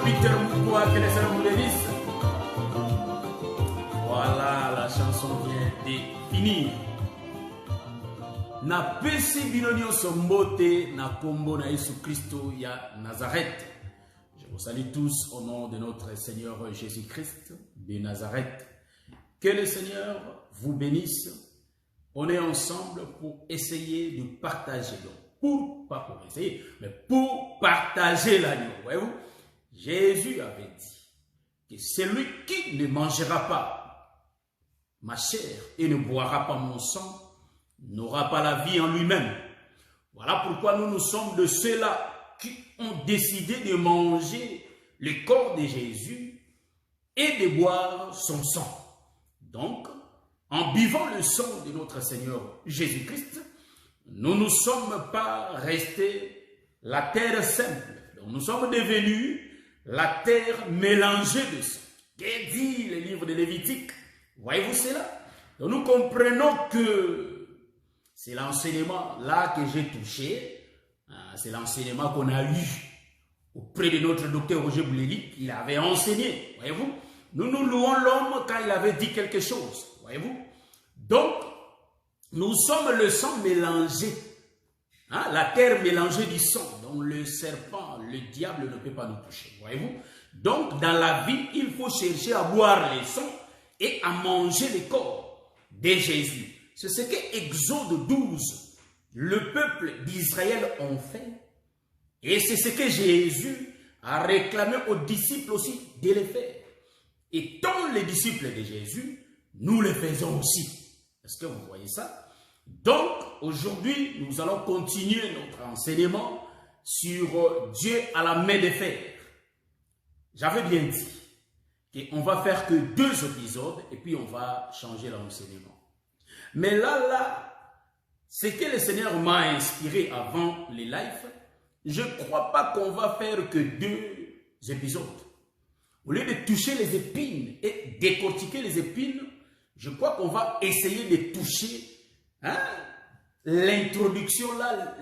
Peter Moukoua, que les sœurs vous bénissent. Voilà, la chanson vient de finir. Na pesi binonio sombote na kombo na Yesu Christo ya Nazareth. Je vous salue tous au nom de notre Seigneur Jésus-Christ de Nazareth. Que le Seigneur vous bénisse. On est ensemble pour essayer de partager. Donc, pas pour essayer, mais pour partager l'agneau. Voyez-vous, Jésus avait dit que celui qui ne mangera pas ma chair et ne boira pas mon sang n'aura pas la vie en lui-même. Voilà pourquoi nous sommes de ceux-là qui ont décidé de manger le corps de Jésus et de boire son sang. Donc, en buvant le sang de notre Seigneur Jésus-Christ, nous ne sommes pas restés la terre simple. Donc, nous sommes devenus la terre mélangée de sang. Qu'est dit le livre de Lévitique? Voyez-vous cela? Donc, nous comprenons que c'est l'enseignement là que j'ai touché. C'est l'enseignement qu'on a eu auprès de notre docteur Roger Bouléli. Il avait enseigné. Voyez-vous? Nous nous louons l'homme quand il avait dit quelque chose. Voyez-vous? Donc, nous sommes le sang mélangé. La terre mélangée du sang. Donc, le serpent, le diable ne peut pas nous toucher. Voyez-vous? Donc, dans la vie, il faut chercher à boire les sangs et à manger le corps de Jésus. C'est ce que Exode 12, le peuple d'Israël ont fait. Et c'est ce que Jésus a réclamé aux disciples aussi de le faire. Et tant les disciples de Jésus, nous le faisons aussi. Est-ce que vous voyez ça? Donc, aujourd'hui, nous allons continuer notre enseignement sur Dieu à la main de fer. J'avais bien dit qu'on va faire que 2 épisodes et puis on va changer l'enseignement. Mais là, ce que le Seigneur m'a inspiré avant les lives, je ne crois pas qu'on va faire que 2 épisodes. Au lieu de toucher les épines et décortiquer les épines, je crois qu'on va essayer de toucher l'introduction là,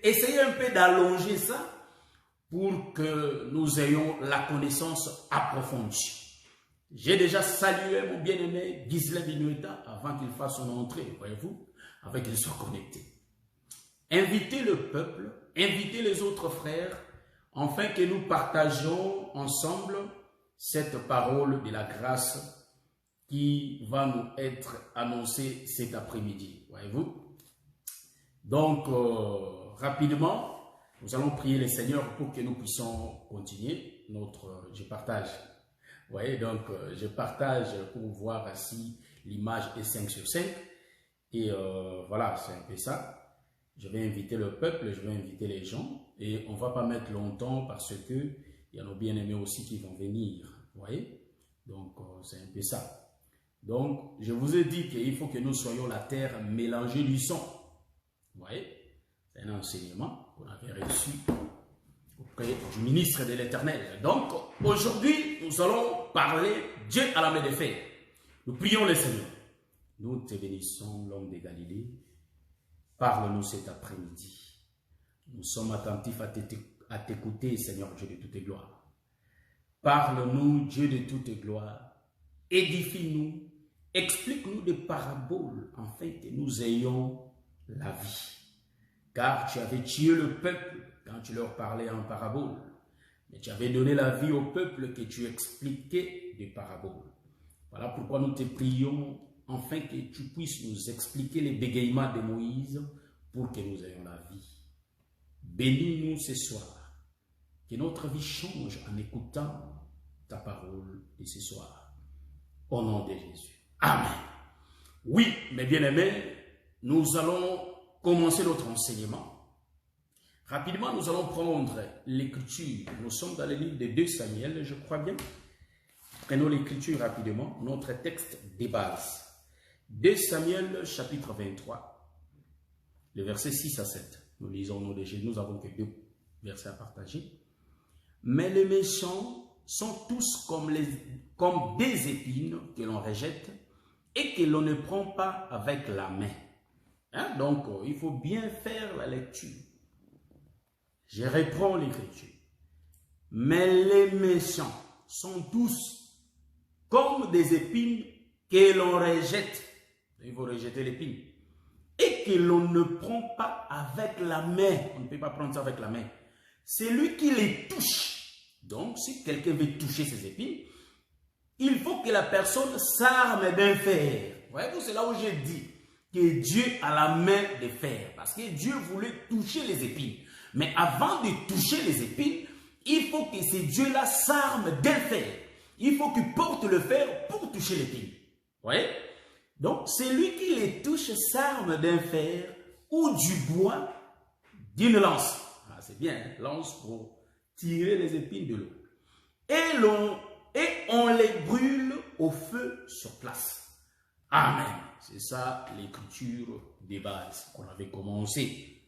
essayer un peu d'allonger ça pour que nous ayons la connaissance approfondie. J'ai déjà salué mon bien-aimé Ghislain Binueta avant qu'il fasse son entrée, voyez-vous, avant qu'il soit connecté. Invitez le peuple, invitez les autres frères, afin que nous partageons ensemble cette parole de la grâce qui va nous être annoncée cet après-midi, voyez-vous. Donc, rapidement, nous allons prier le Seigneur pour que nous puissions continuer je partage. Vous voyez, donc, je partage pour voir si l'image est 5 sur 5. Et voilà, c'est un peu ça. Je vais inviter le peuple, je vais inviter les gens. Et on ne va pas mettre longtemps parce que il y a nos bien-aimés aussi qui vont venir. Vous voyez? Donc, c'est un peu ça. Donc, je vous ai dit qu'il faut que nous soyons la terre mélangée du sang. Vous voyez? C'est un enseignement qu'on avait reçu auprès du ministre de l'Éternel. Donc, aujourd'hui, nous allons parler Dieu à la main de fer. Nous prions le Seigneur. Nous te bénissons, l'homme de Galilée. Parle-nous cet après-midi. Nous sommes attentifs à t'écouter, Seigneur Dieu de toutes tes gloires. Parle-nous, Dieu de toutes tes gloires. Édifie-nous. Explique-nous des paraboles, afin que nous ayons la vie. Car tu avais tué le peuple quand tu leur parlais en parabole. Mais tu avais donné la vie au peuple que tu expliquais des paraboles. Voilà pourquoi nous te prions, afin que tu puisses nous expliquer les bégaiements de Moïse pour que nous ayons la vie. Bénis-nous ce soir. Que notre vie change en écoutant ta parole de ce soir. Au nom de Jésus. Amen. Oui, mes bien-aimés, nous allons commencer notre enseignement. Rapidement, nous allons prendre l'écriture. Nous sommes dans le livre de 2 Samuel, je crois bien. Prenons l'écriture rapidement, notre texte de base. 2 Samuel, chapitre 23, le verset 6 à 7. Nous lisons au nom de Jésus, nous avons que 2 versets à partager. Mais les méchants sont tous comme des épines que l'on rejette et que l'on ne prend pas avec la main. Donc, il faut bien faire la lecture. Je reprends l'écriture. Mais les méchants sont tous comme des épines que l'on rejette. Il faut rejeter l'épine. Et que l'on ne prend pas avec la main. On ne peut pas prendre ça avec la main. C'est lui qui les touche. Donc, si quelqu'un veut toucher ces épines, il faut que la personne s'arme d'un fer. Voyez-vous, c'est là où j'ai dit que Dieu a la main de fer. Parce que Dieu voulait toucher les épines. Mais avant de toucher les épines, il faut que ce Dieu-là s'arme d'un fer. Il faut qu'il porte le fer pour toucher l'épine. Vous voyez? Donc, celui qui les touche s'arme d'un fer ou du bois d'une lance. Ah, c'est bien, hein? Lance pour tirer les épines de l'eau. Et on les brûle au feu sur place. Amen. C'est ça l'écriture des bases qu'on avait commencé.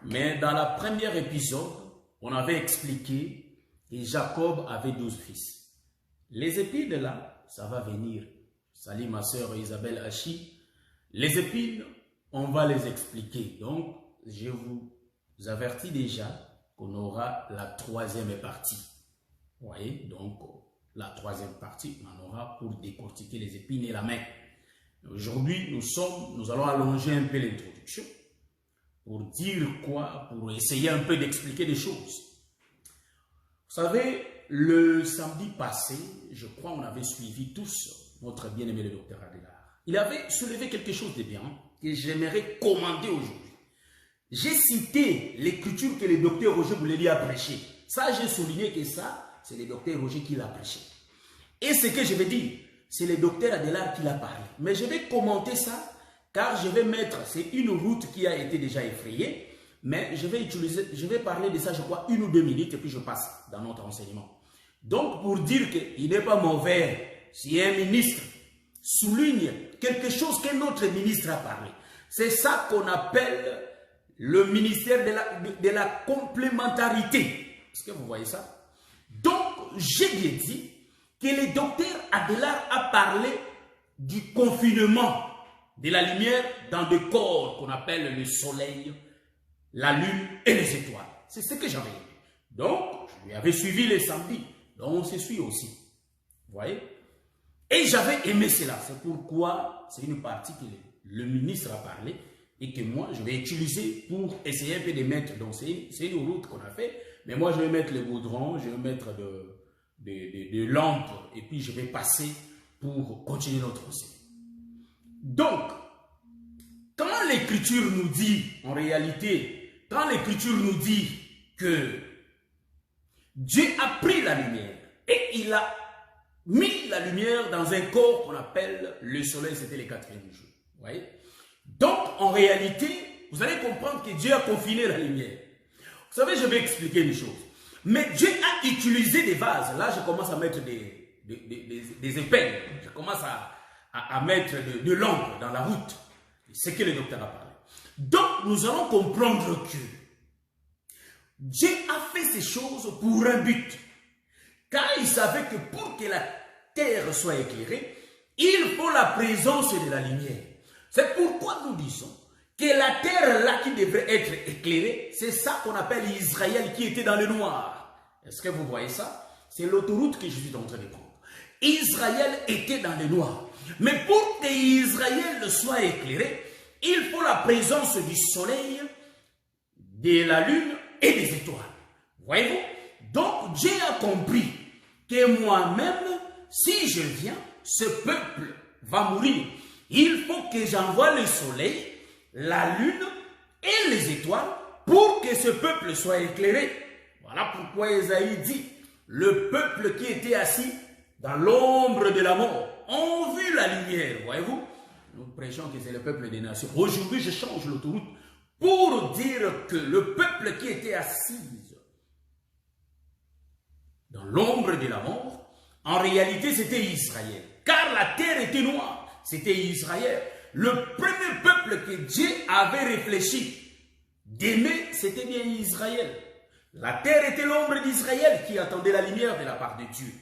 Mais dans la première épisode, on avait expliqué que Jacob avait 12 fils. Les épines là, ça va venir. Salut ma soeur Isabelle Hachi. Les épines, on va les expliquer. Donc, je vous avertis déjà qu'on aura la troisième partie. Vous voyez, donc la troisième partie, on en aura pour décortiquer les épines et la main. Aujourd'hui, nous allons allonger un peu l'introduction pour dire quoi, pour essayer un peu d'expliquer des choses. Vous savez, le samedi passé, je crois on avait suivi tous notre bien-aimé le docteur Adélard. Il avait soulevé quelque chose de bien que j'aimerais commenter aujourd'hui. J'ai cité l'écriture que le docteur Roger Bouleli a prêché. Ça, j'ai souligné que ça, c'est le docteur Roger qui l'a prêché. Et ce que je vais dire, c'est le docteur Adélard qui l'a parlé. Mais je vais commenter ça, car je vais mettre, c'est une route qui a été déjà effrayée, mais je vais parler de ça, je crois, 1 ou 2 minutes, et puis je passe dans notre enseignement. Donc, pour dire qu'il n'est pas mauvais, si un ministre souligne quelque chose qu'un autre ministre a parlé, c'est ça qu'on appelle le ministère de la complémentarité. Est-ce que vous voyez ça? Donc, j'ai bien dit que le docteur Adélard a parlé du confinement de la lumière dans des corps qu'on appelle le soleil, la lune et les étoiles. C'est ce que j'avais dit. Donc, je lui avais suivi les samedis. Donc, on se suit aussi. Vous voyez? Et j'avais aimé cela. C'est pourquoi c'est une partie que le ministre a parlé et que moi, je vais utiliser pour essayer un peu de mettre. Donc, c'est une route qu'on a fait. Mais moi, je vais mettre le goudron, je vais mettre des lampes et puis je vais passer pour continuer notre enseignement. Donc, quand l'écriture nous dit, en réalité, quand l'écriture nous dit que Dieu a pris la lumière et il a mis la lumière dans un corps qu'on appelle le soleil, c'était le 4e jour. Vous voyez? Donc, en réalité, vous allez comprendre que Dieu a confiné la lumière. Vous savez, je vais expliquer une chose. Mais Dieu a utilisé des vases. Là, je commence à mettre des épingles. Je commence à mettre de lampes dans la route. C'est ce que le docteur a parlé. Donc, nous allons comprendre que Dieu a fait ces choses pour un but. Car il savait que pour que la terre soit éclairée, il faut la présence de la lumière. C'est pourquoi nous disons que la terre là qui devrait être éclairée, c'est ça qu'on appelle Israël qui était dans le noir. Est-ce que vous voyez ça? C'est l'autoroute que je suis en train de prendre. Israël était dans le noir. Mais pour que Israël soit éclairé, il faut la présence du soleil, de la lune et des étoiles. Voyez-vous? Donc Dieu a compris que moi-même, si je viens, ce peuple va mourir. Il faut que j'envoie le soleil, la lune et les étoiles pour que ce peuple soit éclairé. Voilà pourquoi Ésaïe dit, le peuple qui était assis dans l'ombre de la mort ont vu la lumière. Voyez-vous? Nous prêchons que c'est le peuple des nations. Aujourd'hui, je change l'autoroute pour dire que le peuple qui était assis dans l'ombre de la mort, en réalité, c'était Israël. Car la terre était noire. C'était Israël. Le premier peuple que Dieu avait réfléchi d'aimer, c'était bien Israël. La terre était l'ombre d'Israël qui attendait la lumière de la part de Dieu.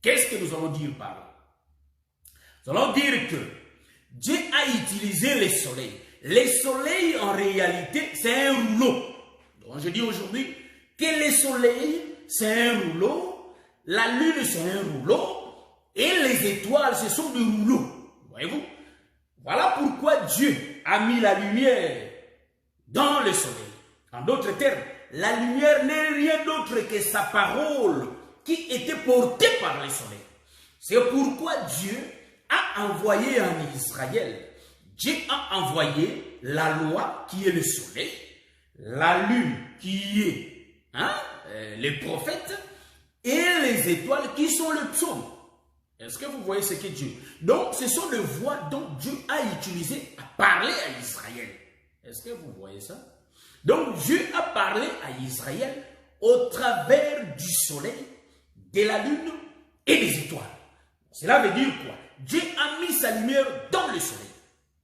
Qu'est-ce que nous allons dire par là? Nous allons dire que Dieu a utilisé le soleil. Le soleil, en réalité, c'est un rouleau. Donc, je dis aujourd'hui que le soleil, c'est un rouleau, la lune, c'est un rouleau, et les étoiles, ce sont des rouleaux. Voyez-vous? Voilà pourquoi Dieu a mis la lumière dans le soleil. En d'autres termes, la lumière n'est rien d'autre que sa parole qui était portée par le soleil. C'est pourquoi Dieu a envoyé en Israël. Dieu a envoyé la loi qui est le soleil, la lune qui est les prophètes et les étoiles qui sont le psaume. Est-ce que vous voyez ce que Dieu... Donc, ce sont les voies dont Dieu a utilisé à parler à Israël. Est-ce que vous voyez ça? Donc, Dieu a parlé à Israël au travers du soleil, de la lune et des étoiles. Cela veut dire quoi? Dieu a mis sa lumière dans le soleil.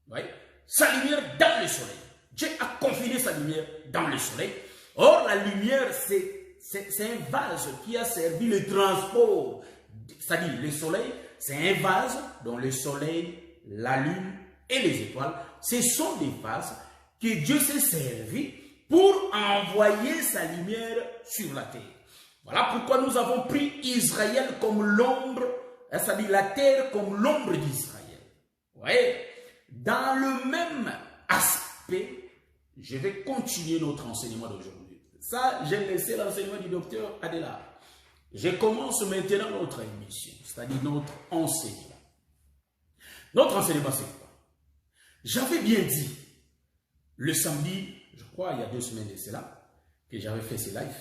Oui? Sa lumière dans le soleil. Dieu a confiné sa lumière dans le soleil. Or, la lumière, c'est un vase qui a servi le transport. C'est-à-dire, le soleil, c'est un vase dont le soleil, la lune et les étoiles, ce sont des vases que Dieu s'est servi pour envoyer sa lumière sur la terre. Voilà pourquoi nous avons pris Israël comme l'ombre, c'est-à-dire la terre comme l'ombre d'Israël. Vous voyez? Dans le même aspect, je vais continuer notre enseignement d'aujourd'hui. Ça, j'ai laissé l'enseignement du docteur Adela. Je commence maintenant notre émission, c'est-à-dire notre enseignement. Notre enseignement, c'est quoi? J'avais bien dit, le samedi, je crois, il y a 2 semaines de cela, que j'avais fait ce live.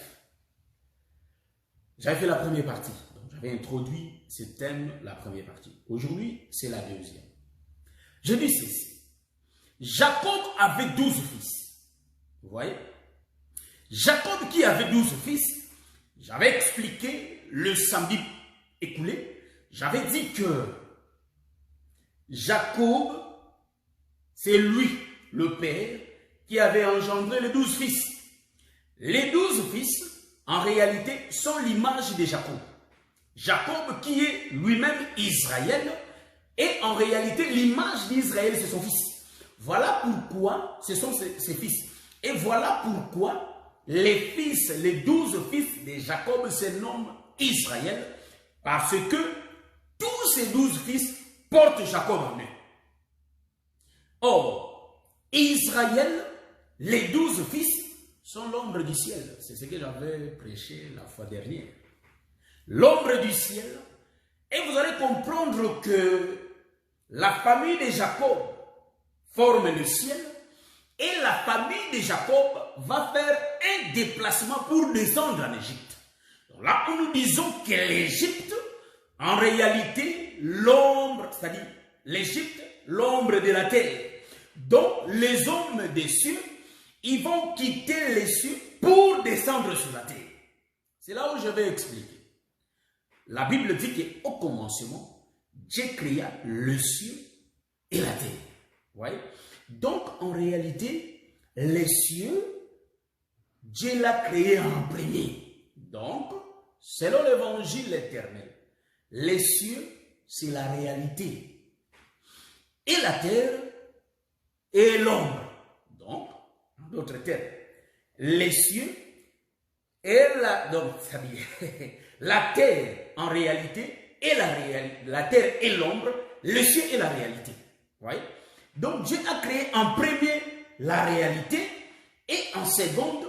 J'avais fait la première partie. Donc, j'avais introduit ce thème, la première partie. Aujourd'hui, c'est la deuxième. Je dis ceci. Jacob avait 12 fils. Vous voyez? Jacob qui avait 12 fils, j'avais expliqué le samedi écoulé, j'avais dit que Jacob, c'est lui, le père, qui avait engendré les 12 fils. Les 12 fils, en réalité, sont l'image de Jacob. Jacob qui est lui-même Israël, et en réalité, l'image d'Israël, c'est son fils. Voilà pourquoi ce sont ses fils. Et voilà pourquoi les fils, les 12 fils de Jacob se nomment Israël, parce que tous ces 12 fils portent Jacob en eux. Or, Israël, les 12 fils, sont l'ombre du ciel. C'est ce que j'avais prêché la fois dernière. L'ombre du ciel. Et vous allez comprendre que la famille de Jacob forme le ciel. Et la famille de Jacob va faire un déplacement pour descendre en Égypte. Donc là où nous disons que l'Égypte, en réalité, l'ombre, c'est-à-dire l'Égypte, l'ombre de la terre. Donc les hommes des cieux, ils vont quitter les cieux pour descendre sur la terre. C'est là où je vais expliquer. La Bible dit qu'au commencement, Dieu créa le ciel et la terre. Vous voyez? Donc, en réalité, les cieux, Dieu l'a créé en premier. Donc, selon l'évangile éternel, les cieux, c'est la réalité. Et la terre est l'ombre. Donc, en d'autres termes, les cieux et la terre, en réalité, est la terre est l'ombre, le ciel est la réalité. Vous voyez? Donc Dieu a créé en premier la réalité et en seconde,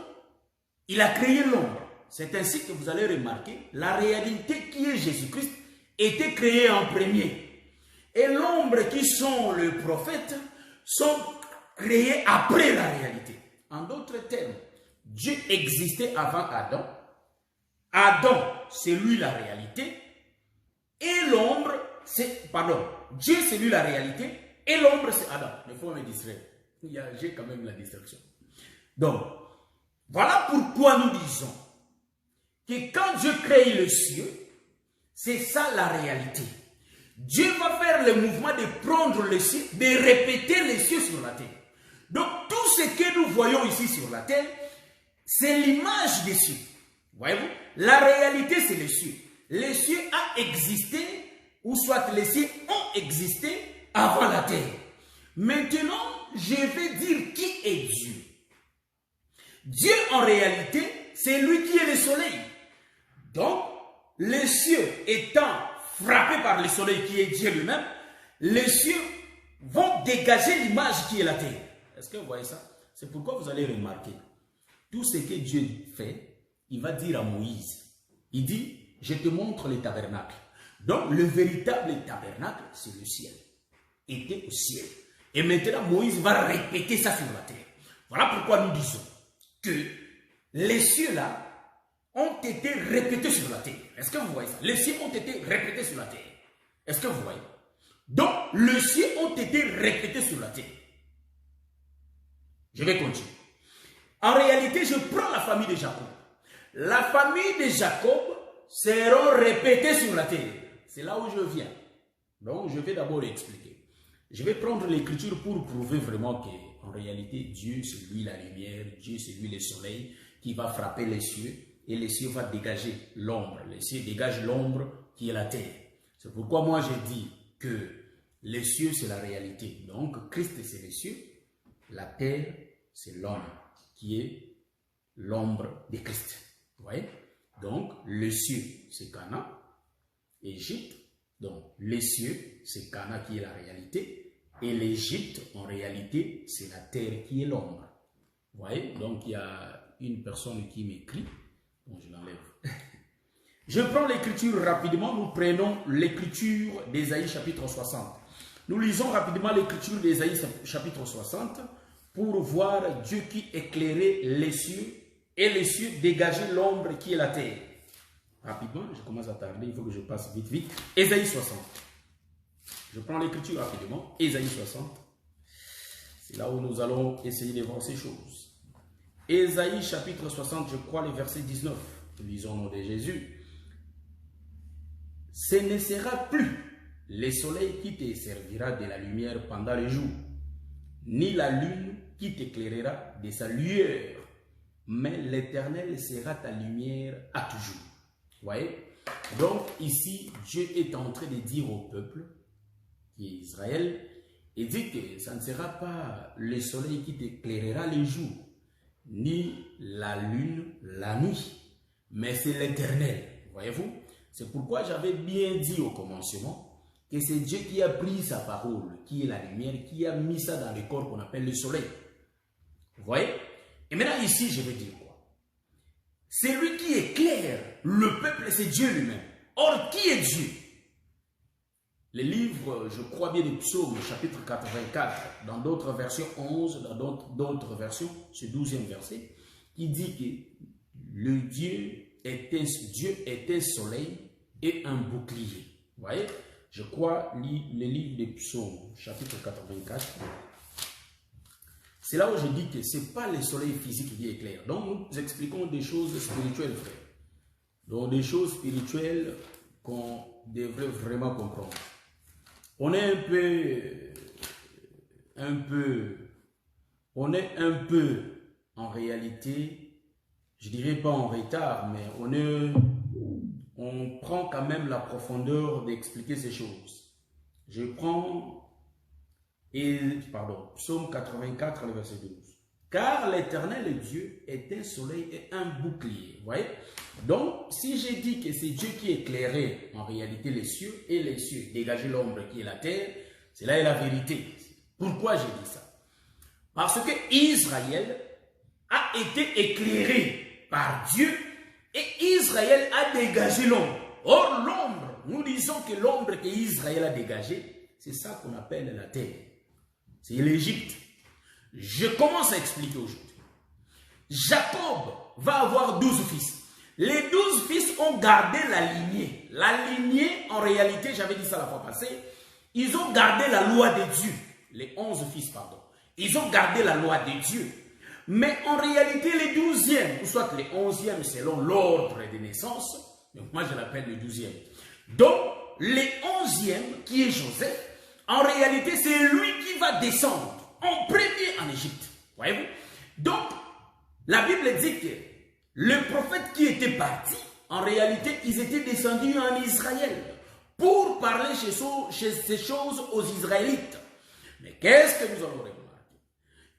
il a créé l'ombre. C'est ainsi que vous allez remarquer, la réalité qui est Jésus-Christ était créée en premier. Et l'ombre qui sont les prophètes sont créés après la réalité. En d'autres termes, Dieu existait avant Adam. Adam, c'est lui la réalité. Et l'ombre, Dieu c'est lui la réalité. Et l'ombre, c'est Adam. Il faut me distraire. J'ai quand même la distraction. Donc, voilà pourquoi nous disons que quand Dieu crée le ciel, c'est ça la réalité. Dieu va faire le mouvement de prendre le ciel, de répéter les cieux sur la terre. Donc, tout ce que nous voyons ici sur la terre, c'est l'image des cieux. Voyez-vous? La réalité, c'est les cieux. Les cieux ont existé, ou soit les cieux ont existé avant la terre. Maintenant, je vais dire qui est Dieu. Dieu, en réalité, c'est lui qui est le soleil. Donc, les cieux étant frappés par le soleil qui est Dieu lui-même, les cieux vont dégager l'image qui est la terre. Est-ce que vous voyez ça? C'est pourquoi vous allez remarquer, tout ce que Dieu fait, il va dire à Moïse. Il dit, je te montre les tabernacles. Donc, le véritable tabernacle, c'est le ciel. Était au ciel. Et maintenant, Moïse va répéter ça sur la terre. Voilà pourquoi nous disons que les cieux-là ont été répétés sur la terre. Est-ce que vous voyez ça? Les cieux ont été répétés sur la terre. Est-ce que vous voyez? Donc, les cieux ont été répétés sur la terre. Je vais continuer. En réalité, je prends la famille de Jacob. La famille de Jacob seront répétées sur la terre. C'est là où je viens. Donc, je vais d'abord expliquer. Je vais prendre l'écriture pour prouver vraiment qu'en réalité, Dieu, c'est lui la lumière, Dieu, c'est lui le soleil qui va frapper les cieux et les cieux vont dégager l'ombre. Les cieux dégagent l'ombre qui est la terre. C'est pourquoi moi, je dis que les cieux, c'est la réalité. Donc, Christ, c'est les cieux. La terre, c'est l'homme qui est l'ombre de Christ. Vous voyez? Donc, les cieux, c'est Canaan, Égypte. Donc, les cieux, c'est Canaan qui est la réalité. Et l'Égypte, en réalité, c'est la terre qui est l'ombre. Vous voyez? Donc, il y a une personne qui m'écrit. Bon, je l'enlève. Je prends l'écriture rapidement. Nous prenons l'écriture d'Ésaïe chapitre 60. Nous lisons rapidement l'écriture d'Ésaïe chapitre 60 pour voir Dieu qui éclairait les cieux et les cieux dégageaient l'ombre qui est la terre. Rapidement, je commence à tarder, il faut que je passe vite. Ésaïe 60. Je prends l'écriture rapidement. Ésaïe 60. C'est là où nous allons essayer de voir ces choses. Ésaïe chapitre 60, je crois le verset 19. Lisons au nom de Jésus. Ce ne sera plus le soleil qui te servira de la lumière pendant le jour, ni la lune qui t'éclairera de sa lueur, mais l'Éternel sera ta lumière à toujours. Vous voyez? Donc ici, Dieu est en train de dire au peuple, qui est Israël, il dit que ça ne sera pas le soleil qui t'éclairera le jour, ni la lune la nuit, mais c'est l'Éternel. Voyez-vous? C'est pourquoi j'avais bien dit au commencement que c'est Dieu qui a pris sa parole, qui est la lumière, qui a mis ça dans le corps qu'on appelle le soleil. Vous voyez? Et maintenant ici, je vais dire quoi? C'est lui qui éclaire le peuple, c'est Dieu lui-même. Or, qui est Dieu? Le livre, je crois bien, des psaumes, chapitre 84, dans d'autres versions 11, dans d'autres versions, ce 12e verset, qui dit que le Dieu est un soleil et un bouclier. Vous voyez? Je crois le livre des psaumes, chapitre 84. C'est là où je dis que ce n'est pas le soleil physique qui éclaire. Donc, nous expliquons des choses spirituelles, frère. Donc, des choses spirituelles qu'on devrait vraiment comprendre. On est un peu, en réalité, je dirais pas en retard, mais on prend quand même la profondeur d'expliquer ces choses. Je prends Psaume 84, le verset 12. Car l'Éternel Dieu est un soleil et un bouclier. Vous voyez? Donc, si j'ai dit que c'est Dieu qui éclairait en réalité les cieux et les cieux dégageaient l'ombre qui est la terre, c'est là la vérité. Pourquoi j'ai dit ça? Parce que Israël a été éclairé par Dieu et Israël a dégagé l'ombre. Or, l'ombre, nous disons que l'ombre qu'Israël a dégagée, c'est ça qu'on appelle la terre. C'est l'Égypte. Je commence à expliquer aujourd'hui. Jacob va avoir 12 fils. Les 12 fils ont gardé la lignée. La lignée, en réalité, j'avais dit ça la fois passée, ils ont gardé la loi de Dieu. Les 11 fils, pardon. Ils ont gardé la loi de Dieu. Mais en réalité, les 12e, ou soit les 11e selon l'ordre de naissance, donc moi je l'appelle le 12e. Donc, les 11e, qui est Joseph, en réalité, c'est lui qui va descendre en premier en Égypte. Voyez-vous? Donc, la Bible dit que le prophète qui était parti, en réalité, ils étaient descendus en Israël pour parler ces choses aux Israélites. Mais qu'est-ce que nous avons remarqué?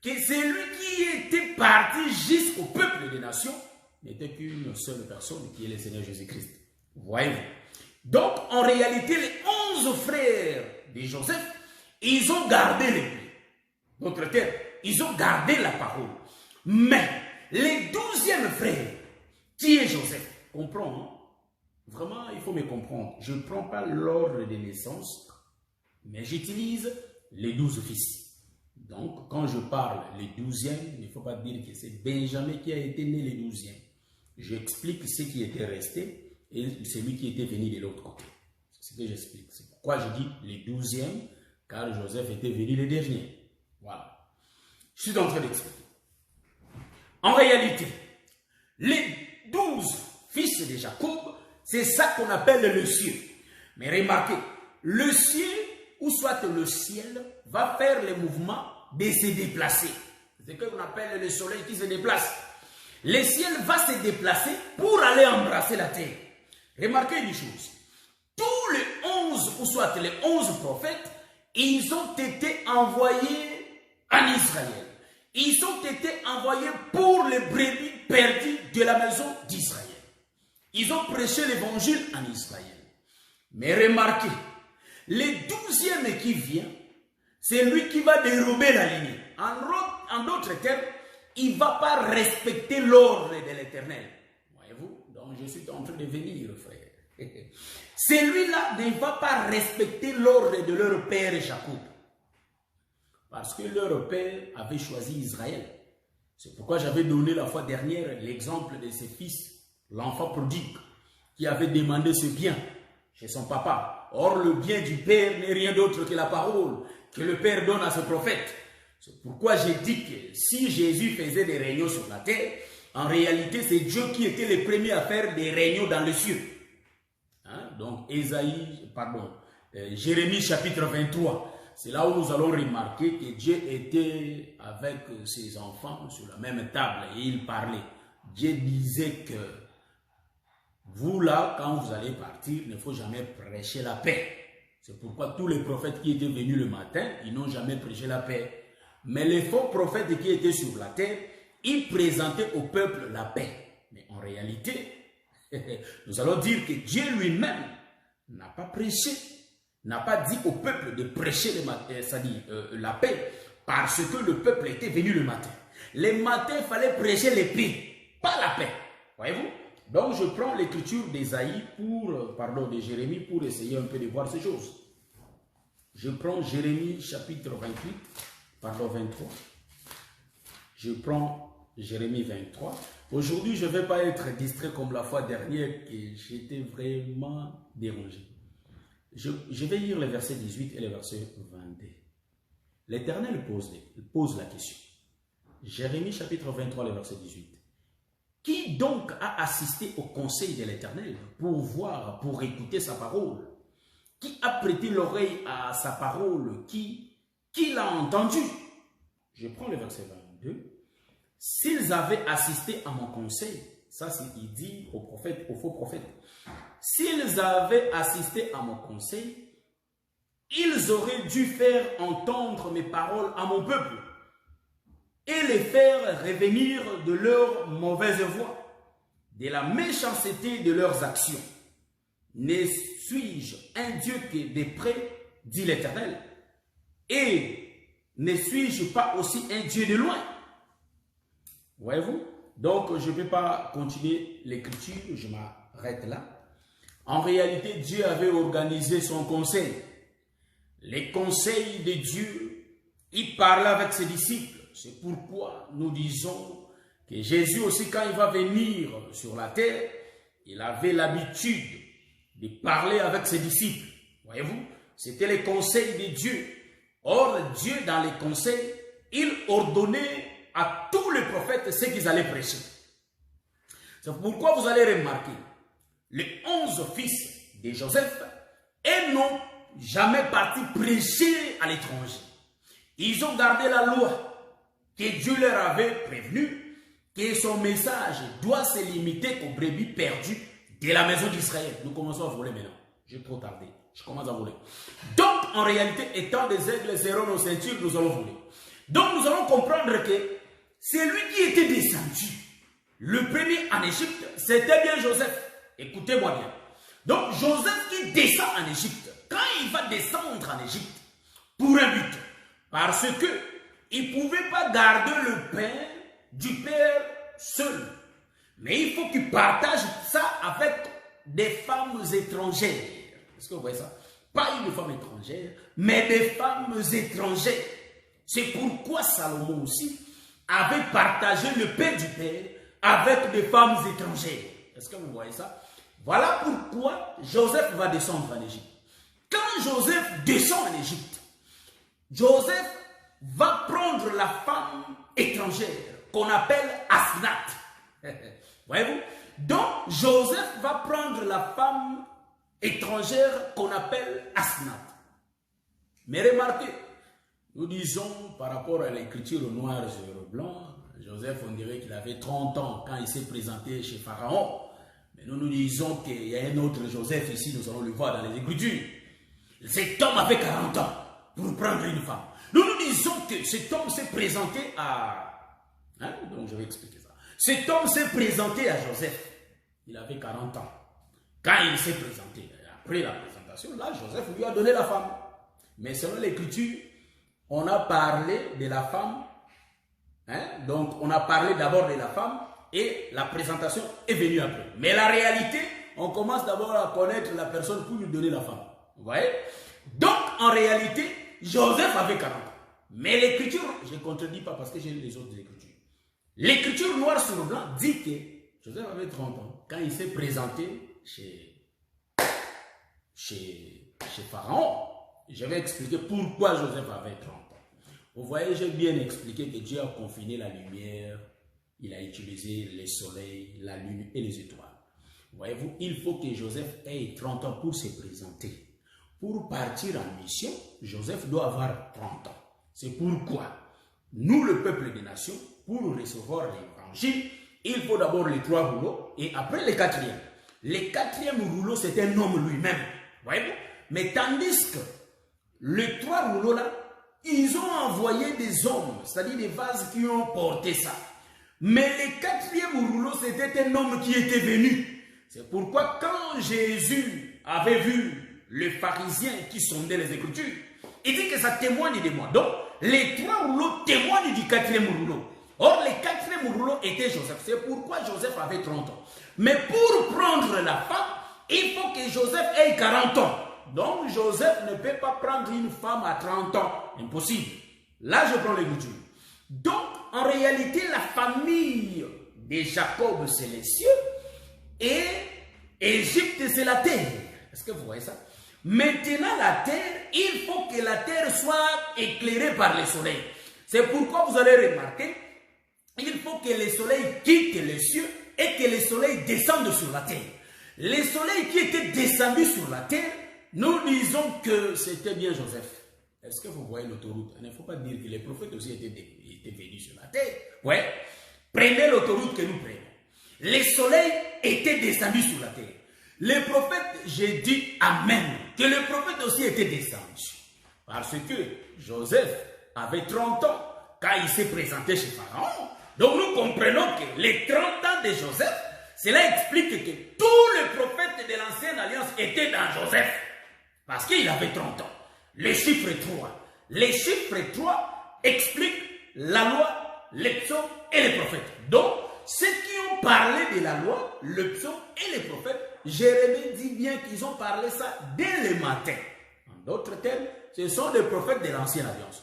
Que c'est lui qui était parti jusqu'au peuple des nations n'était qu'une seule personne qui est le Seigneur Jésus-Christ. Voyez-vous. Donc, en réalité, les 11 frères de Joseph, ils ont gardé les plaies. D'autres termes, ils ont gardé la parole. Mais, les 12e frère, qui est Joseph, comprends, hein? Vraiment, il faut me comprendre. Je ne prends pas l'ordre de naissance, mais j'utilise les 12 fils. Donc, quand je parle les 12e, il ne faut pas dire que c'est Benjamin qui a été né les 12e. J'explique ce qui était resté et celui qui était venu de l'autre côté. C'est ce que j'explique. C'est pourquoi je dis les 12e, car Joseph était venu le dernier. Voilà. Je suis en train d'expliquer. En réalité, les 12 fils de Jacob, c'est ça qu'on appelle le ciel. Mais remarquez, le ciel, ou soit le ciel, va faire le mouvement de se déplacer. C'est ce qu'on appelle le soleil qui se déplace. Le ciel va se déplacer pour aller embrasser la terre. Remarquez une chose. Tous les 11, ou soit les 11 prophètes, ils ont été envoyés en Israël. Ils ont été envoyés pour les brebis perdues de la maison d'Israël. Ils ont prêché l'évangile en Israël. Mais remarquez, le 12e qui vient, c'est lui qui va dérober la lignée. En d'autres termes, il ne va pas respecter l'ordre de l'Éternel. Voyez-vous? Donc je suis en train de venir, frère. Celui-là ne va pas respecter l'ordre de leur père Jacob. Parce que leur père avait choisi Israël. C'est pourquoi j'avais donné la fois dernière l'exemple de ses fils, l'enfant prodigue, qui avait demandé ce bien chez son papa. Or, le bien du père n'est rien d'autre que la parole que le père donne à ses prophètes. C'est pourquoi j'ai dit que si Jésus faisait des réunions sur la terre, en réalité, c'est Dieu qui était le premier à faire des réunions dans les cieux. Hein? Donc, Jérémie chapitre 23. C'est là où nous allons remarquer que Dieu était avec ses enfants sur la même table et il parlait. Dieu disait que vous là, quand vous allez partir, il ne faut jamais prêcher la paix. C'est pourquoi tous les prophètes qui étaient venus le matin, ils n'ont jamais prêché la paix. Mais les faux prophètes qui étaient sur la terre, ils présentaient au peuple la paix. Mais en réalité, nous allons dire que Dieu lui-même n'a pas prêché, n'a pas dit au peuple de prêcher la paix, parce que le peuple était venu le matin. Le matin, il fallait prêcher l'épée, pas la paix. Voyez-vous? Donc, je prends l'écriture d'Ésaïe de Jérémie pour essayer un peu de voir ces choses. Je prends Jérémie chapitre 23. Je prends Jérémie 23. Aujourd'hui, je ne vais pas être distrait comme la fois dernière que j'étais vraiment dérangé. Je vais lire les versets 18 et les versets 22. L'Éternel pose la question. Jérémie chapitre 23, le verset 18. Qui donc a assisté au conseil de l'Éternel pour voir, pour écouter sa parole? Qui a prêté l'oreille à sa parole? Qui l'a entendu? Je prends le verset 22. S'ils avaient assisté à mon conseil, ça c'est il dit aux prophètes, aux faux prophètes. S'ils avaient assisté à mon conseil, ils auraient dû faire entendre mes paroles à mon peuple et les faire revenir de leur mauvaise voie, de la méchanceté de leurs actions. Ne suis-je un Dieu qui est de près, dit l'Éternel, et ne suis-je pas aussi un Dieu de loin? Voyez-vous? Donc, je ne vais pas continuer l'écriture, je m'arrête là. En réalité, Dieu avait organisé son conseil. Les conseils de Dieu, il parlait avec ses disciples. C'est pourquoi nous disons que Jésus aussi, quand il va venir sur la terre, il avait l'habitude de parler avec ses disciples. Voyez-vous? C'était les conseils de Dieu. Or, Dieu, dans les conseils, il ordonnait à tous les prophètes ce qu'ils allaient prêcher. C'est pourquoi vous allez remarquer, les 11 fils de Joseph, ils n'ont jamais parti prêcher à l'étranger. Ils ont gardé la loi que Dieu leur avait prévenu, que son message doit se limiter aux brebis perdues de la maison d'Israël. Nous commençons à voler maintenant. J'ai trop tardé. Je commence à voler. Donc, en réalité, étant des aigles serrant nos ceintures, nous allons voler. Donc, nous allons comprendre que c'est lui qui était descendu Le premier en Égypte, c'était bien Joseph. Écoutez-moi bien. Donc Joseph qui descend en Égypte, quand il va descendre en Égypte, pour un but, parce que il ne pouvait pas garder le pain du père seul. Mais il faut qu'il partage ça avec des femmes étrangères. Est-ce que vous voyez ça? Pas une femme étrangère, mais des femmes étrangères. C'est pourquoi Salomon aussi avait partagé le pain du père avec des femmes étrangères. Est-ce que vous voyez ça? Voilà pourquoi Joseph va descendre en Égypte. Quand Joseph descend en Égypte, Joseph va prendre la femme étrangère qu'on appelle Asnath. Voyez-vous? Donc, Joseph va prendre la femme étrangère qu'on appelle Asnath. Mais remarquez, nous disons par rapport à l'écriture noire sur blanc, Joseph, on dirait qu'il avait 30 ans quand il s'est présenté chez Pharaon. Mais nous disons qu'il y a un autre Joseph ici, nous allons le voir dans les Écritures. Cet homme avait 40 ans pour prendre une femme. Nous disons que cet homme s'est présenté à... donc je vais expliquer ça. Cet homme s'est présenté à Joseph. Il avait 40 ans. Quand il s'est présenté, après la présentation, là, Joseph lui a donné la femme. Mais selon l'Écriture, on a parlé de la femme. Donc, on a parlé d'abord de la femme et la présentation est venue après. Mais la réalité, on commence d'abord à connaître la personne pour lui donner la femme. Vous voyez? Donc, en réalité, Joseph avait 40 ans. Mais l'Écriture, je ne contredis pas parce que j'ai lu les autres Écritures. L'Écriture noir sur blanc dit que Joseph avait 30 ans quand il s'est présenté chez Pharaon. Je vais expliquer pourquoi Joseph avait 30 ans. Vous voyez, j'ai bien expliqué que Dieu a confiné la lumière, il a utilisé les soleils, la lune et les étoiles. Voyez-vous, il faut que Joseph ait 30 ans pour se présenter. Pour partir en mission, Joseph doit avoir 30 ans. C'est pourquoi nous, le peuple des nations, pour recevoir l'évangile, il faut d'abord les 3 rouleaux et après le 4e. Le 4e rouleau, c'est un homme lui-même. Voyez-vous? Mais tandis que les 3 rouleaux là, ils ont envoyé des hommes, c'est-à-dire des vases qui ont porté ça. Mais le 4e rouleau, c'était un homme qui était venu. C'est pourquoi quand Jésus avait vu les pharisiens qui sondaient les Écritures, il dit que ça témoigne de moi. Donc, les 3 rouleaux témoignent du 4e rouleau. Or, le 4e rouleau était Joseph. C'est pourquoi Joseph avait 30 ans. Mais pour prendre la femme, il faut que Joseph ait 40 ans. Donc, Joseph ne peut pas prendre une femme à 30 ans. Impossible. Là, je prends l'écriture. Donc, en réalité, la famille de Jacob, c'est les cieux. Et Égypte, c'est la terre. Est-ce que vous voyez ça? Maintenant, la terre, il faut que la terre soit éclairée par le soleil. C'est pourquoi vous allez remarquer, il faut que le soleil quitte les cieux et que le soleil descende sur la terre. Le soleil qui était descendu sur la terre, nous disons que c'était bien Joseph. Est-ce que vous voyez l'autoroute? Il ne faut pas dire que les prophètes aussi étaient venus sur la terre. Ouais. Prenez l'autoroute que nous prenons. Le soleil était descendu sur la terre. Les prophètes, j'ai dit Amen, que le prophète aussi était descendu. Parce que Joseph avait 30 ans quand il s'est présenté chez Pharaon. Donc nous comprenons que les 30 ans de Joseph, cela explique que tous les prophètes de l'Ancienne Alliance étaient dans Joseph. Parce qu'il avait 30 ans. Le chiffre 3. Les chiffres 3 expliquent la loi, les psaumes et les prophètes. Donc, ceux qui ont parlé de la loi, le psaume et les prophètes, Jérémie dit bien qu'ils ont parlé ça dès le matin. En d'autres termes, ce sont des prophètes de l'Ancienne Alliance.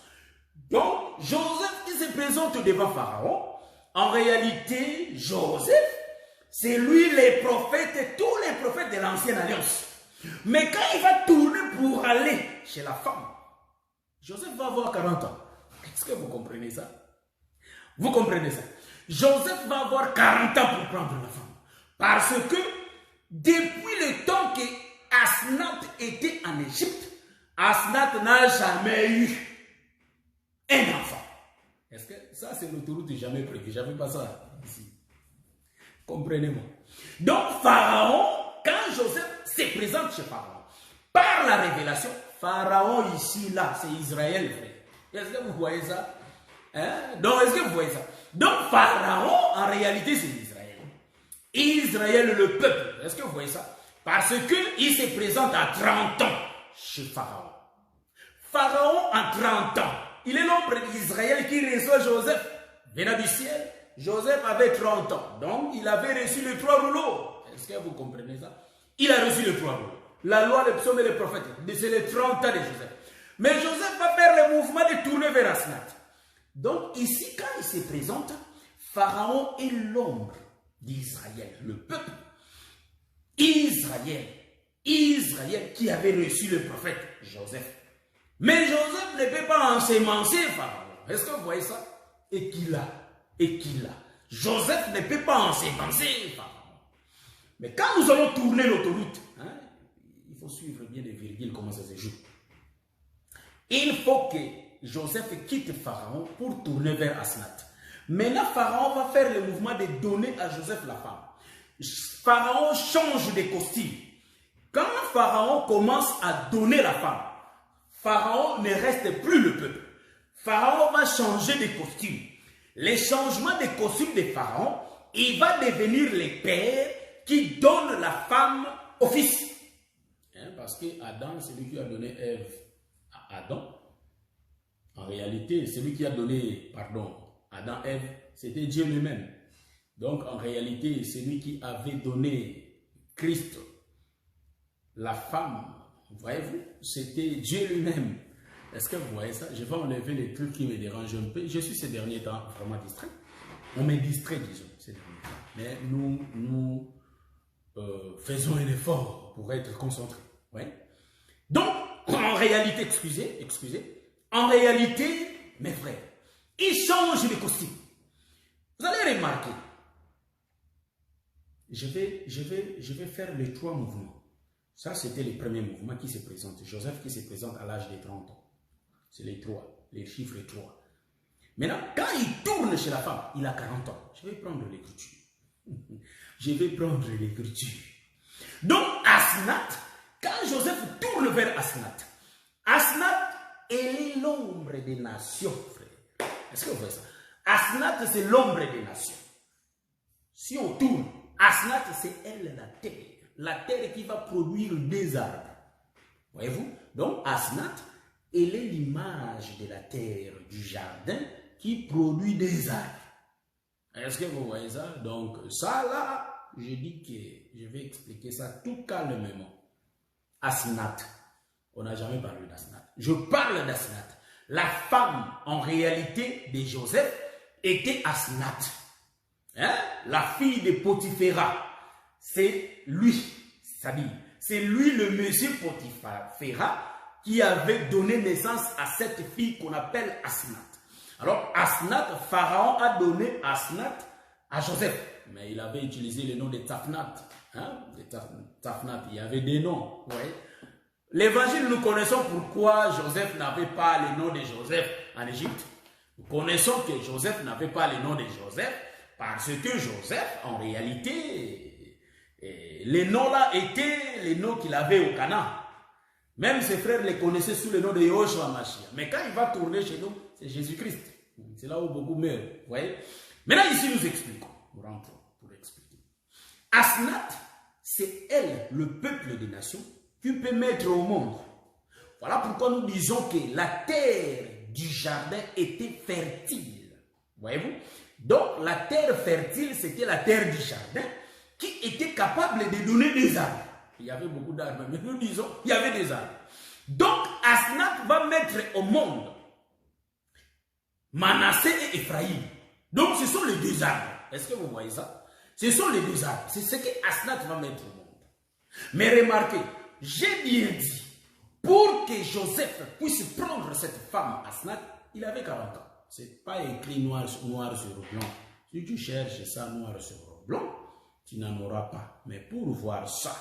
Donc, Joseph qui se présente devant Pharaon, en réalité, Joseph, c'est lui les prophètes, tous les prophètes de l'Ancienne Alliance. Mais quand il va tourner pour aller chez la femme, Joseph va avoir 40 ans. Est-ce que vous comprenez ça? Vous comprenez ça? Joseph va avoir 40 ans pour prendre la femme. Parce que depuis le temps que Asnath était en Égypte, Asnath n'a jamais eu un enfant. Est-ce que ça c'est l'autoroute jamais prévu? J'avais pas ça ici. Comprenez-moi. Donc Pharaon, quand Joseph se présente chez Pharaon, par la révélation, Pharaon ici, là, c'est Israël, frère. Est-ce que vous voyez ça? Donc, est-ce que vous voyez ça? Donc, Pharaon, en réalité, c'est Israël. Israël, le peuple. Est-ce que vous voyez ça? Parce qu'il se présente à 30 ans chez Pharaon. Pharaon a 30 ans. Il est l'ombre d'Israël qui reçoit Joseph. Venant du ciel, Joseph avait 30 ans. Donc, il avait reçu les 3 rouleaux. Est-ce que vous comprenez ça? Il a reçu les 3 rouleaux. La loi, les psaumes et les prophètes. C'est les 30 ans de Joseph. Mais Joseph va faire le mouvement de tourner vers Asnath. Donc, ici, quand il se présente, Pharaon est l'ombre d'Israël, le peuple. Israël qui avait reçu le prophète Joseph. Mais Joseph ne peut pas ensemencer Pharaon. Est-ce que vous voyez ça? Et qu'il a. Joseph ne peut pas ensemencer Pharaon. Mais quand nous allons tourner l'autoroute, hein, il faut suivre bien les virgules, comment ça se joue. Il faut que Joseph quitte Pharaon pour tourner vers Asnath. Maintenant, Pharaon va faire le mouvement de donner à Joseph la femme. Pharaon change de costume. Quand Pharaon commence à donner la femme, Pharaon ne reste plus le peuple. Pharaon va changer de costume. Les changements de costume de Pharaon, il va devenir le père qui donne la femme au fils. Hein, parce que Adam, c'est lui qui a donné Ève à Adam. En réalité, celui qui a donné, Adam, Ève, c'était Dieu lui-même. Donc, en réalité, celui qui avait donné Christ, la femme, voyez-vous, c'était Dieu lui-même. Est-ce que vous voyez ça? Je vais enlever les trucs qui me dérangent un peu. Je suis ces derniers temps vraiment distrait. On me distrait, disons, ces derniers temps. Mais nous faisons un effort pour être concentrés. Ouais. Donc, en réalité, excusez, en réalité, mes frères, il change de costume. Vous allez remarquer. Je vais faire les 3 mouvements. Ça, c'était le premier mouvement qui se présente. Joseph qui se présente à l'âge de 30 ans. C'est les 3, les chiffres 3. Maintenant, quand il tourne chez la femme, il a 40 ans. Je vais prendre l'écriture. Donc, Asnath, quand Joseph tourne vers Asnath, Asnath est l'ombre des nations, frère. Est-ce que vous voyez ça? Asnath, c'est l'ombre des nations. Si on tourne, Asnath, c'est elle la terre. La terre qui va produire des arbres. Voyez-vous? Donc, Asnath, elle est l'image de la terre, du jardin, qui produit des arbres. Est-ce que vous voyez ça? Donc, ça là, je dis que je vais expliquer ça tout calmement. Asnath. On n'a jamais parlé d'Asnath. Je parle d'Asnath. La femme, en réalité, de Joseph, était Asnath. Hein? La fille de Potiphéra. C'est lui, c'est lui le monsieur Potiphéra qui avait donné naissance à cette fille qu'on appelle Asnath. Alors, Asnath, Pharaon a donné Asnath à Joseph. Mais il avait utilisé le nom de Taphnath. Hein? Taphnath, il y avait des noms. Ouais. L'évangile, nous connaissons pourquoi Joseph n'avait pas le nom de Joseph en Égypte. Nous connaissons que Joseph n'avait pas le nom de Joseph parce que Joseph, en réalité, les noms là étaient les noms qu'il avait au Canaan. Même ses frères les connaissaient sous le nom de Yoshua Mashiach. Mais quand il va tourner chez nous, c'est Jésus-Christ. C'est là où beaucoup meurent. Vous voyez? Maintenant, ici, nous expliquons. Nous rentrons pour expliquer. Asnath, c'est elle, le peuple des nations, qui peut mettre au monde. Voilà pourquoi nous disons que la terre du jardin était fertile. Voyez-vous? Donc, la terre fertile, c'était la terre du jardin qui était capable de donner des arbres. Il y avait beaucoup d'arbres, mais nous disons, il y avait des arbres. Donc, Asnath va mettre au monde Manassé et Ephraïm. Donc, ce sont les 2 arbres. Est-ce que vous voyez ça? Ce sont les 2 arbres. C'est ce que Asnath va mettre au monde. Mais remarquez, j'ai bien dit, pour que Joseph puisse prendre cette femme Asnath, il avait 40 ans. Ce n'est pas écrit noir sur blanc. Si tu cherches ça noir sur blanc, tu n'en auras pas. Mais pour voir ça,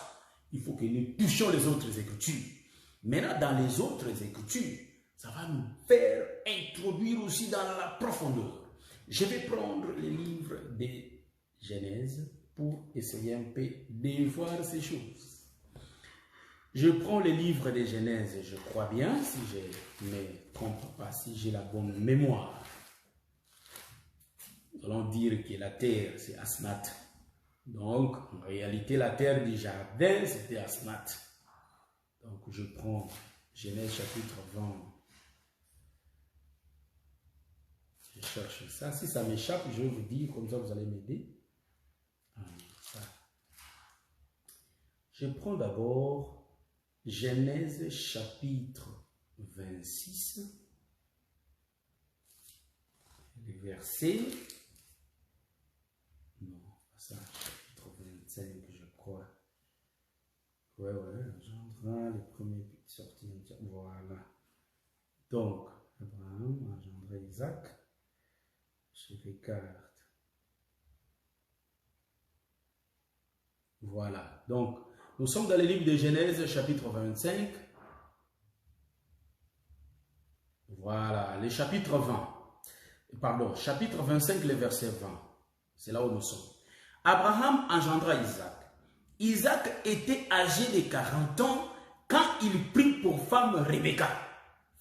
il faut que nous touchions les autres écritures. Maintenant, dans les autres écritures, ça va nous faire introduire aussi dans la profondeur. Je vais prendre le livre de Genèse pour essayer un peu de voir ces choses. Je prends le livre de Genèse, je crois bien, si je ne me trompe pas, si j'ai la bonne mémoire. Nous allons dire que la terre, c'est Asnath. Donc, en réalité, la terre du jardin, c'était Asnath. Donc, je prends Genèse chapitre 20. Je cherche ça. Si ça m'échappe, je vais vous dire, comme ça vous allez m'aider. Je prends d'abord Genèse chapitre 26, le verset, non, ça, chapitre 25, je crois. Ouais, engendre les premiers sorties, voilà. Donc, Abraham engendre Isaac, je l'écarte. Voilà, donc, nous sommes dans le livre de Genèse, chapitre 25. Voilà, le chapitre 20. Pardon, chapitre 25, le verset 20. C'est là où nous sommes. Abraham engendra Isaac. Isaac était âgé de 40 ans quand il prit pour femme Rebecca,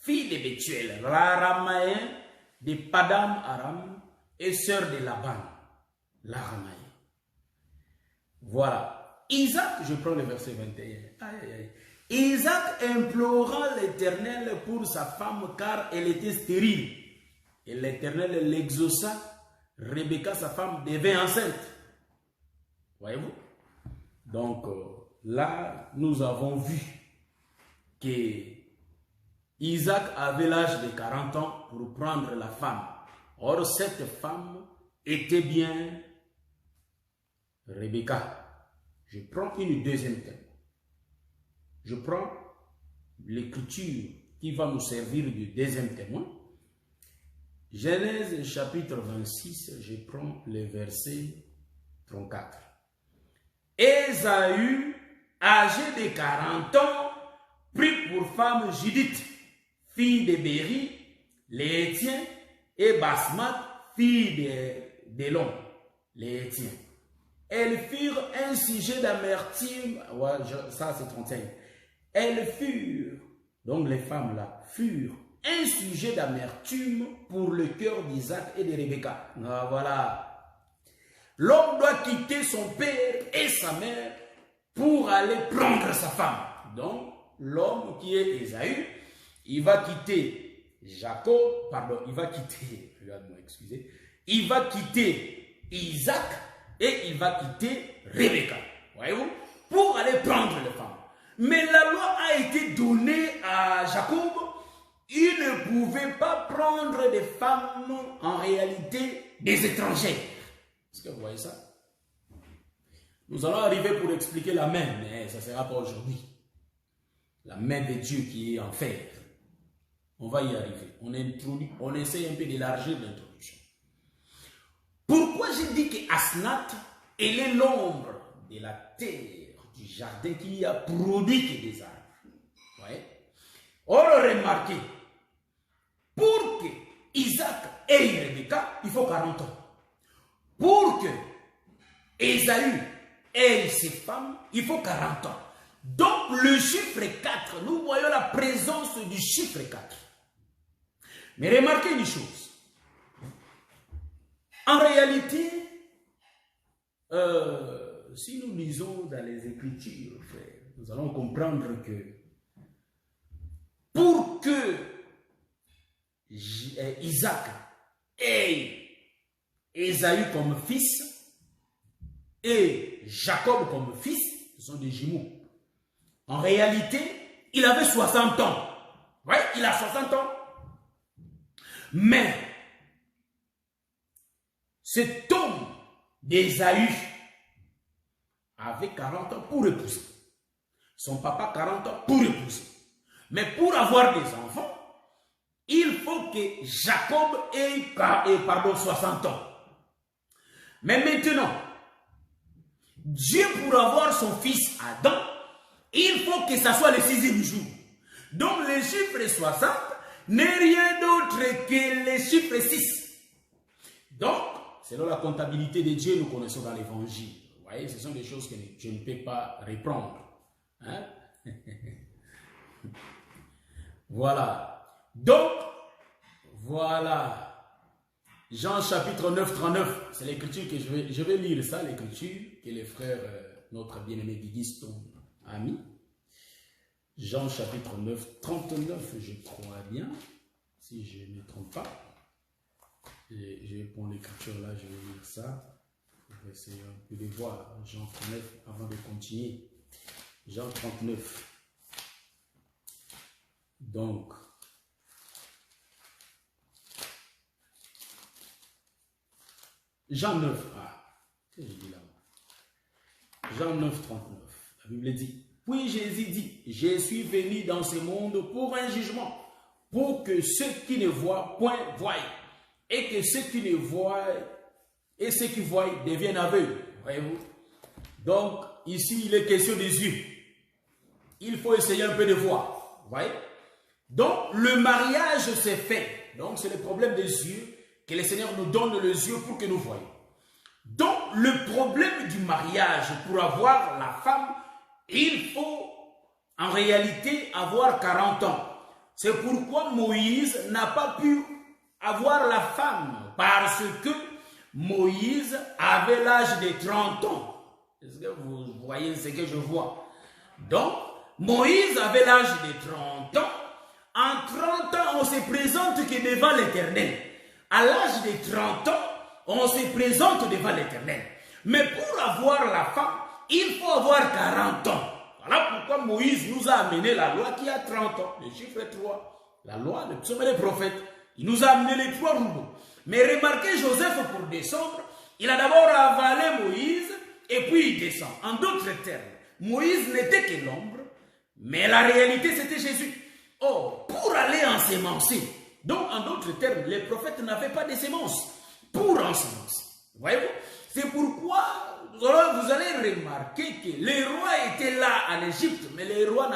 fille de Bethuel, l'Aramaïen de Padam Aram et sœur de Laban, l'Aramaïen. Voilà. Isaac, je prends le verset 21. Aïe, aïe, aïe. Isaac implora l'Éternel pour sa femme car elle était stérile. Et l'Éternel l'exauça. Rebecca, sa femme, devint enceinte. Voyez-vous? Donc, là, nous avons vu que Isaac avait l'âge de 40 ans pour prendre la femme. Or, cette femme était bien Rebecca. Je prends une deuxième thème. Je prends l'écriture qui va nous servir du deuxième témoin. Genèse chapitre 26, je prends le verset 34. Ésaü, âgé de 40 ans, prit pour femme Judith, fille de Béri, les Hétiens, et Basmat, fille d'Élon, les Hétiens. Elles furent un sujet d'amertume. Ouais, ça c'est 35. Elles furent, donc les femmes là, furent un sujet d'amertume pour le cœur d'Isaac et de Rebecca. Ah, voilà. L'homme doit quitter son père et sa mère pour aller prendre sa femme. Donc, l'homme qui est Ésaü, il va quitter Jacob, pardon, il va quitter, regarde-moi, excusez, il va quitter Isaac et il va quitter Rebecca, voyez-vous, pour aller prendre les femmes. Mais la loi a été donnée à Jacob, il ne pouvait pas prendre des femmes en réalité des étrangers. Est-ce que vous voyez ça? Nous allons arriver pour expliquer la main, mais ça ne sera pas aujourd'hui. La main de Dieu qui est en fer. On va y arriver. On essaie un peu d'élargir l'introduction. Pourquoi j'ai dit que Asnath, elle est l'ombre de la terre, du jardin qui a produit que des arbres. Vous voyez? On l'a remarqué. Pour que Isaac ait Rebecca, il faut 40 ans. Pour que Ésaü ait ses femmes, il faut 40 ans. Donc le chiffre 4, nous voyons la présence du chiffre 4. Mais remarquez une chose. En réalité, si nous lisons dans les Écritures, frère, nous allons comprendre que pour que Isaac ait Ésaü comme fils et Jacob comme fils, ce sont des jumeaux. En réalité, il avait 60 ans. Oui, il a 60 ans. Mais cet homme d'Ésaü avait 40 ans pour épouser. Son papa 40 ans pour épouser. Mais pour avoir des enfants, il faut que Jacob ait 60 ans. Mais maintenant, Dieu pour avoir son fils Adam, il faut que ça soit le 6e jour. Donc le chiffre 60 n'est rien d'autre que le chiffre 6. Donc, selon la comptabilité de Dieu, nous connaissons dans l'évangile. Vous voyez, ce sont des choses que je ne peux pas reprendre. Hein? Voilà. Donc, voilà. Jean chapitre 9, 39. C'est l'écriture que je vais lire ça, l'écriture que les frères, notre bien-aimé Guigui a mis. Jean chapitre 9, 39, je crois bien, si je ne me trompe pas. Je vais prendre l'écriture là, je vais lire ça. Je vais essayer un peu de voir Jean 39 avant de continuer. Jean 39. Donc, Jean 9, qu'est-ce que j'ai dit là? Jean 9, 39. La Bible dit, puis Jésus dit, je suis venu dans ce monde pour un jugement, pour que ceux qui ne voient point voient, et que ceux qui ne voient et ceux qui voient deviennent aveugles. Voyez-vous? Donc, ici, il est question des yeux. Il faut essayer un peu de voir. Vous voyez? Donc, le mariage s'est fait. Donc, c'est le problème des yeux que le Seigneur nous donne les yeux pour que nous voyions. Donc, le problème du mariage, pour avoir la femme, il faut en réalité avoir 40 ans. C'est pourquoi Moïse n'a pas pu avoir la femme, parce que Moïse avait l'âge de 30 ans. Est-ce que vous voyez ce que je vois? Donc, Moïse avait l'âge de 30 ans. En 30 ans, on se présente que devant l'Éternel. À l'âge de 30 ans, on se présente devant l'Éternel. Mais pour avoir la femme, il faut avoir 40 ans. Voilà pourquoi Moïse nous a amené la loi qui a 30 ans. Le chiffre 3. La loi, le psaume des prophètes. Il nous a amené les 3 rouleaux. Mais remarquez, Joseph, pour descendre, il a d'abord avalé Moïse et puis il descend. En d'autres termes, Moïse n'était que l'ombre, mais la réalité c'était Jésus. Or, pour aller ensemencer, donc en d'autres termes, les prophètes n'avaient pas de semences pour ensemencer. Voyez-vous? C'est pourquoi vous allez remarquer que les rois étaient là en Égypte, mais les rois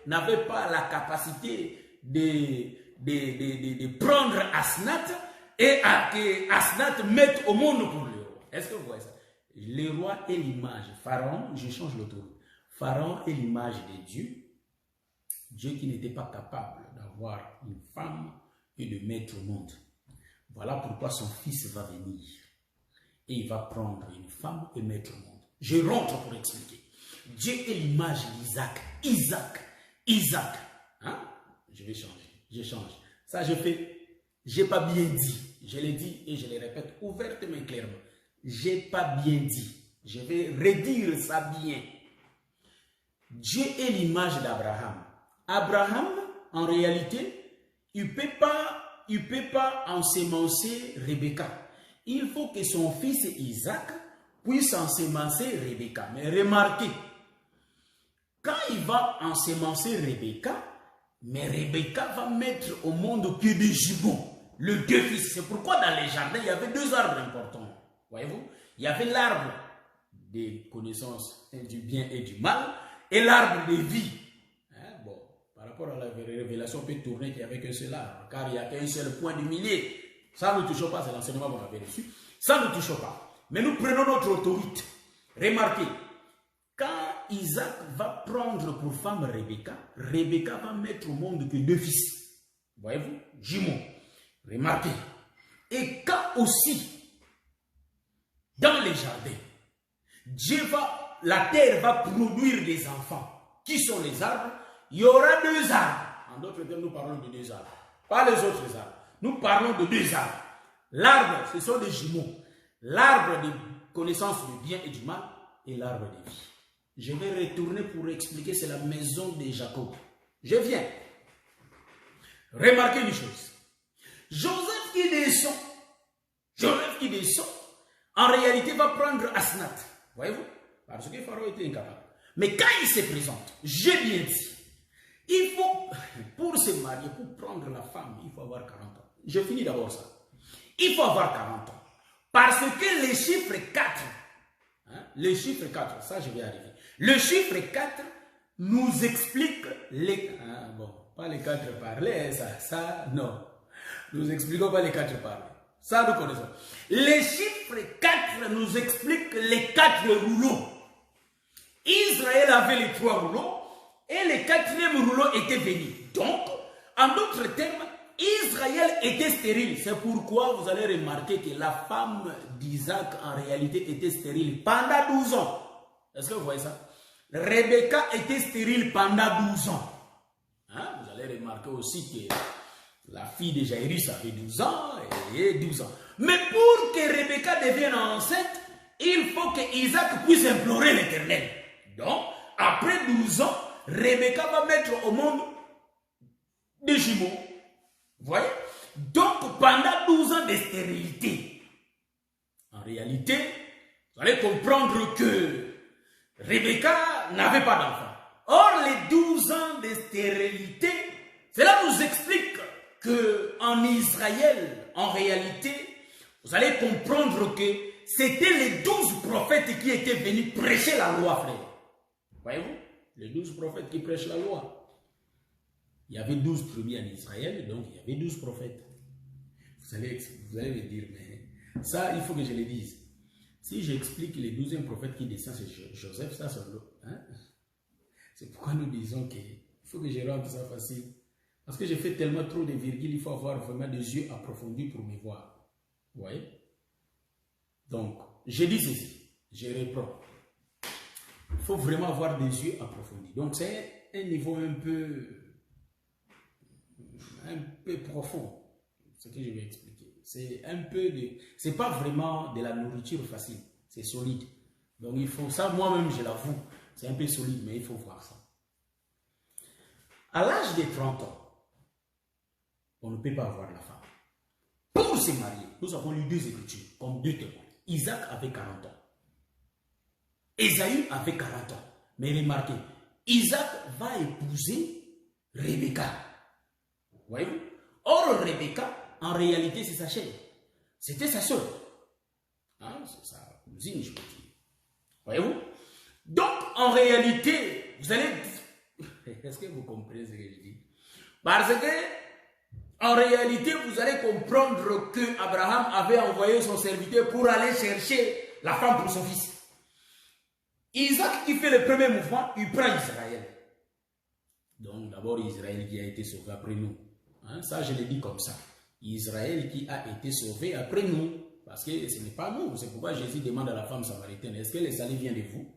n'avaient pas la capacité de prendre Asnath et que Asnath mette au monde pour le roi. Est-ce que vous voyez ça? Les rois est l'image. Pharaon, je change le tour. Pharaon est l'image de Dieu. Dieu qui n'était pas capable d'avoir une femme et de mettre au monde. Voilà pourquoi son fils va venir. Et il va prendre une femme et mettre au monde. Je rentre pour expliquer. Dieu est l'image d'Isaac. Isaac. Hein? Je vais changer. Je change. Ça, j'ai pas bien dit. Je l'ai dit et je le répète ouvertement et clairement. J'ai pas bien dit. Je vais redire ça bien. Dieu est l'image d'Abraham. Abraham, en réalité, il ne peut pas ensemencer Rebecca. Il faut que son fils Isaac puisse ensemencer Rebecca. Mais remarquez, quand il va ensemencer Rebecca, mais Rebecca va mettre au monde que des jumeaux, le 2 fils. C'est pourquoi dans les jardins, il y avait 2 arbres importants. Voyez-vous? Il y avait l'arbre des connaissances du bien et du mal et l'arbre de vie. Bon, par rapport à la révélation, on peut tourner qu'il n'y avait qu'un seul arbre, car il n'y a qu'un seul point du millier. Ça ne nous touche pas, c'est l'enseignement qu'on avait reçu. Ça ne nous touche pas. Mais nous prenons notre autorité. Remarquez, quand Isaac va prendre pour femme Rebecca, Rebecca va mettre au monde que 2 fils. Voyez-vous? Jumeaux. Remarquez. Et quand aussi, dans les jardins, la terre va produire des enfants. Qui sont les arbres? Il y aura 2 arbres. En d'autres termes, nous parlons de 2 arbres. Pas les autres arbres. Nous parlons de 2 arbres. L'arbre, ce sont des jumeaux. L'arbre de connaissance du bien et du mal et l'arbre de vie. Je vais retourner pour expliquer, c'est la maison de Jacob. Je viens. Remarquez une chose. Joseph qui descend, en réalité va prendre Asnath. Voyez-vous? Parce que Pharaon était incapable. Mais quand il se présente, j'ai bien dit, il faut, pour se marier, pour prendre la femme, il faut avoir 40 ans. Je finis d'abord ça. Il faut avoir 40 ans. Parce que le chiffre 4, le chiffre 4, ça je vais arriver. Le chiffre 4 nous explique les... bon, pas les 4 parlés, ça, non. Nous expliquons pas les 4 parlés. Ça, nous connaissons. Le chiffre 4 nous explique les 4 rouleaux. Israël avait les 3 rouleaux et le 4e rouleau était venu. Donc, en d'autres termes, Israël était stérile. C'est pourquoi vous allez remarquer que la femme d'Isaac, en réalité, était stérile pendant 12 ans. Est-ce que vous voyez ça? Rebecca était stérile pendant 12 ans. Hein? Vous allez remarquer aussi que la fille de Jairus avait 12 ans et 12 ans. Mais pour que Rebecca devienne enceinte, il faut que Isaac puisse implorer l'Éternel. Donc, après 12 ans, Rebecca va mettre au monde des jumeaux. Vous voyez? Donc, pendant 12 ans de stérilité, en réalité, vous allez comprendre que Rebecca n'avait pas d'enfant. Or, les 12 ans de stérilité, cela nous explique qu'en Israël, en réalité, vous allez comprendre que c'était les 12 prophètes qui étaient venus prêcher la loi, frère. Voyez-vous? Les 12 prophètes qui prêchent la loi. Il y avait 12 tribus en Israël, donc il y avait 12 prophètes. Vous allez me dire, mais ça, il faut que je le dise. Si j'explique les 12e prophètes qui descendent, c'est Joseph, ça c'est l'autre. Hein? C'est pourquoi nous disons qu'il faut que je rende ça facile. Parce que j'ai fait tellement trop de virgules, il faut avoir vraiment des yeux approfondis pour me voir. Vous voyez? Donc, je dis ceci, je reprends. Il faut vraiment avoir des yeux approfondis. Donc, c'est un niveau un peu profond, ce que je vais expliquer. C'est un peu de... C'est pas vraiment de la nourriture facile, c'est solide. Donc, il faut ça, moi-même, je l'avoue, c'est un peu solide, mais il faut voir ça. À l'âge de 30 ans, on ne peut pas avoir la femme. Pour se marier, nous avons lu 2 écritures, comme 2 témoins. Isaac avait 40 ans. Ésaü avait 40 ans. Mais remarquez, Isaac va épouser Rebecca. Voyez-vous? Or, Rebecca, en réalité, c'est sa chair. C'était sa soeur. Hein? C'est sa cousine, je peux dire. Voyez-vous? Donc, en réalité, vous allez... Est-ce que vous comprenez ce que je dis? Parce que, en réalité, vous allez comprendre que Abraham avait envoyé son serviteur pour aller chercher la femme pour son fils. Isaac qui fait le premier mouvement, il prend Israël. Donc d'abord Israël qui a été sauvé après nous. Hein, ça je l'ai dit comme ça. Israël qui a été sauvé après nous. Parce que ce n'est pas nous. C'est pourquoi Jésus demande à la femme samaritaine, est-ce que le salut vient de vous?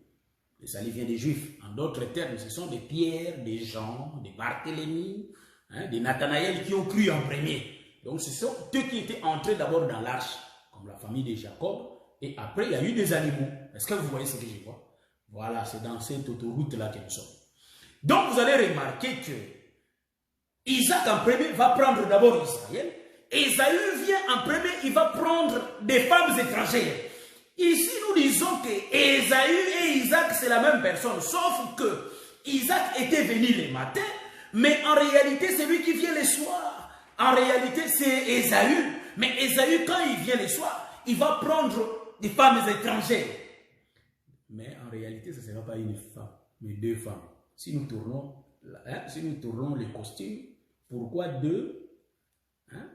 Le salut vient des Juifs. En d'autres termes, ce sont des Pierre, des Jean, des Barthélemy, hein, des Nathanaël qui ont cru en premier. Donc ce sont eux qui étaient entrés d'abord dans l'arche, comme la famille de Jacob. Et après, il y a eu des animaux. Est-ce que vous voyez ce que je vois? Voilà, c'est dans cette autoroute-là que nous sommes. Donc, vous allez remarquer que Isaac en premier va prendre d'abord Israël. Ésaü vient en premier, il va prendre des femmes étrangères. Ici, nous disons que Ésaü et Isaac, c'est la même personne. Sauf que Isaac était venu le matin, mais en réalité, c'est lui qui vient le soir. En réalité, c'est Ésaü. Mais Ésaü, quand il vient le soir, il va prendre des femmes étrangères. Mais en réalité, ce ne sera pas une femme, mais 2 femmes. Si nous tournons les costumes, pourquoi 2? Hein?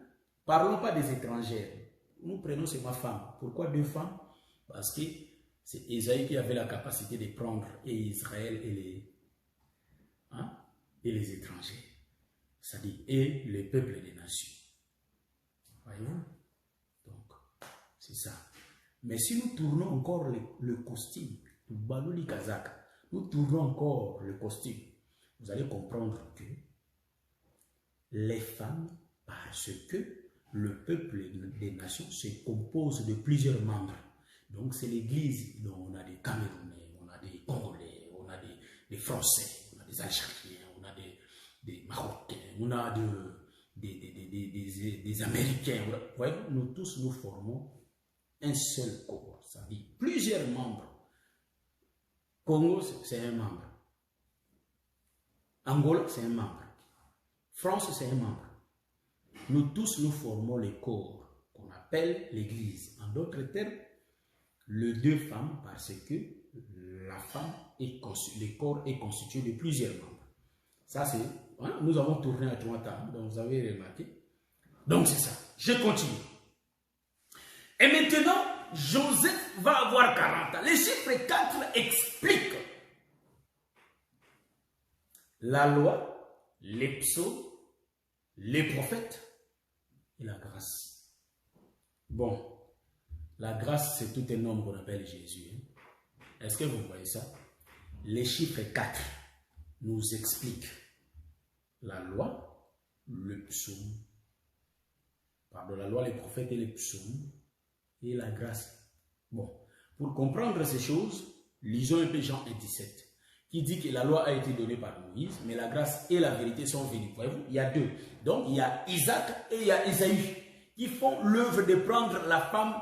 Parlons pas des étrangères. Nous prenons seulement femmes. Pourquoi 2 femmes? Parce que c'est Ésaü qui avait la capacité de prendre et Israël et les étrangers. C'est-à-dire, et les peuples des nations. Voyez-vous? Donc, c'est ça. Mais si nous tournons encore le costume, nous tournons encore le costume, vous allez comprendre que les femmes, parce que le peuple des nations se compose de plusieurs membres. Donc c'est l'église dont on a des Camerounais, on a des Congolais, on a des Français, on a des Algériens, on a des Marocains, on a des Américains. Vous voyez, nous tous nous formons un seul corps, ça dit plusieurs membres. Congo, c'est un membre. Angola, c'est un membre. France, c'est un membre. Nous tous, nous formons le corps qu'on appelle l'Église. En d'autres termes, les 2 femmes, parce que la femme le corps est constitué de plusieurs membres. Ça, c'est... Hein, nous avons tourné à 3 tables, donc vous avez remarqué. Donc, c'est ça. Je continue. Et maintenant, Joseph va avoir 40 ans. Le chiffre 4 explique la loi, les psaumes, les prophètes, et la grâce. Bon, la grâce, c'est tout un homme qu'on appelle Jésus. Est-ce que vous voyez ça? Les chiffres 4 nous expliquent la loi, le psaume, pardon, la loi, les prophètes et les psaumes, et la grâce. Bon, pour comprendre ces choses, lisons un peu Jean 1,17, qui dit que la loi a été donnée par Moïse, mais la grâce et la vérité sont venues. Voyez-vous, il y a deux. Donc, il y a Isaac et il y a Ésaü, qui font l'œuvre de prendre la femme,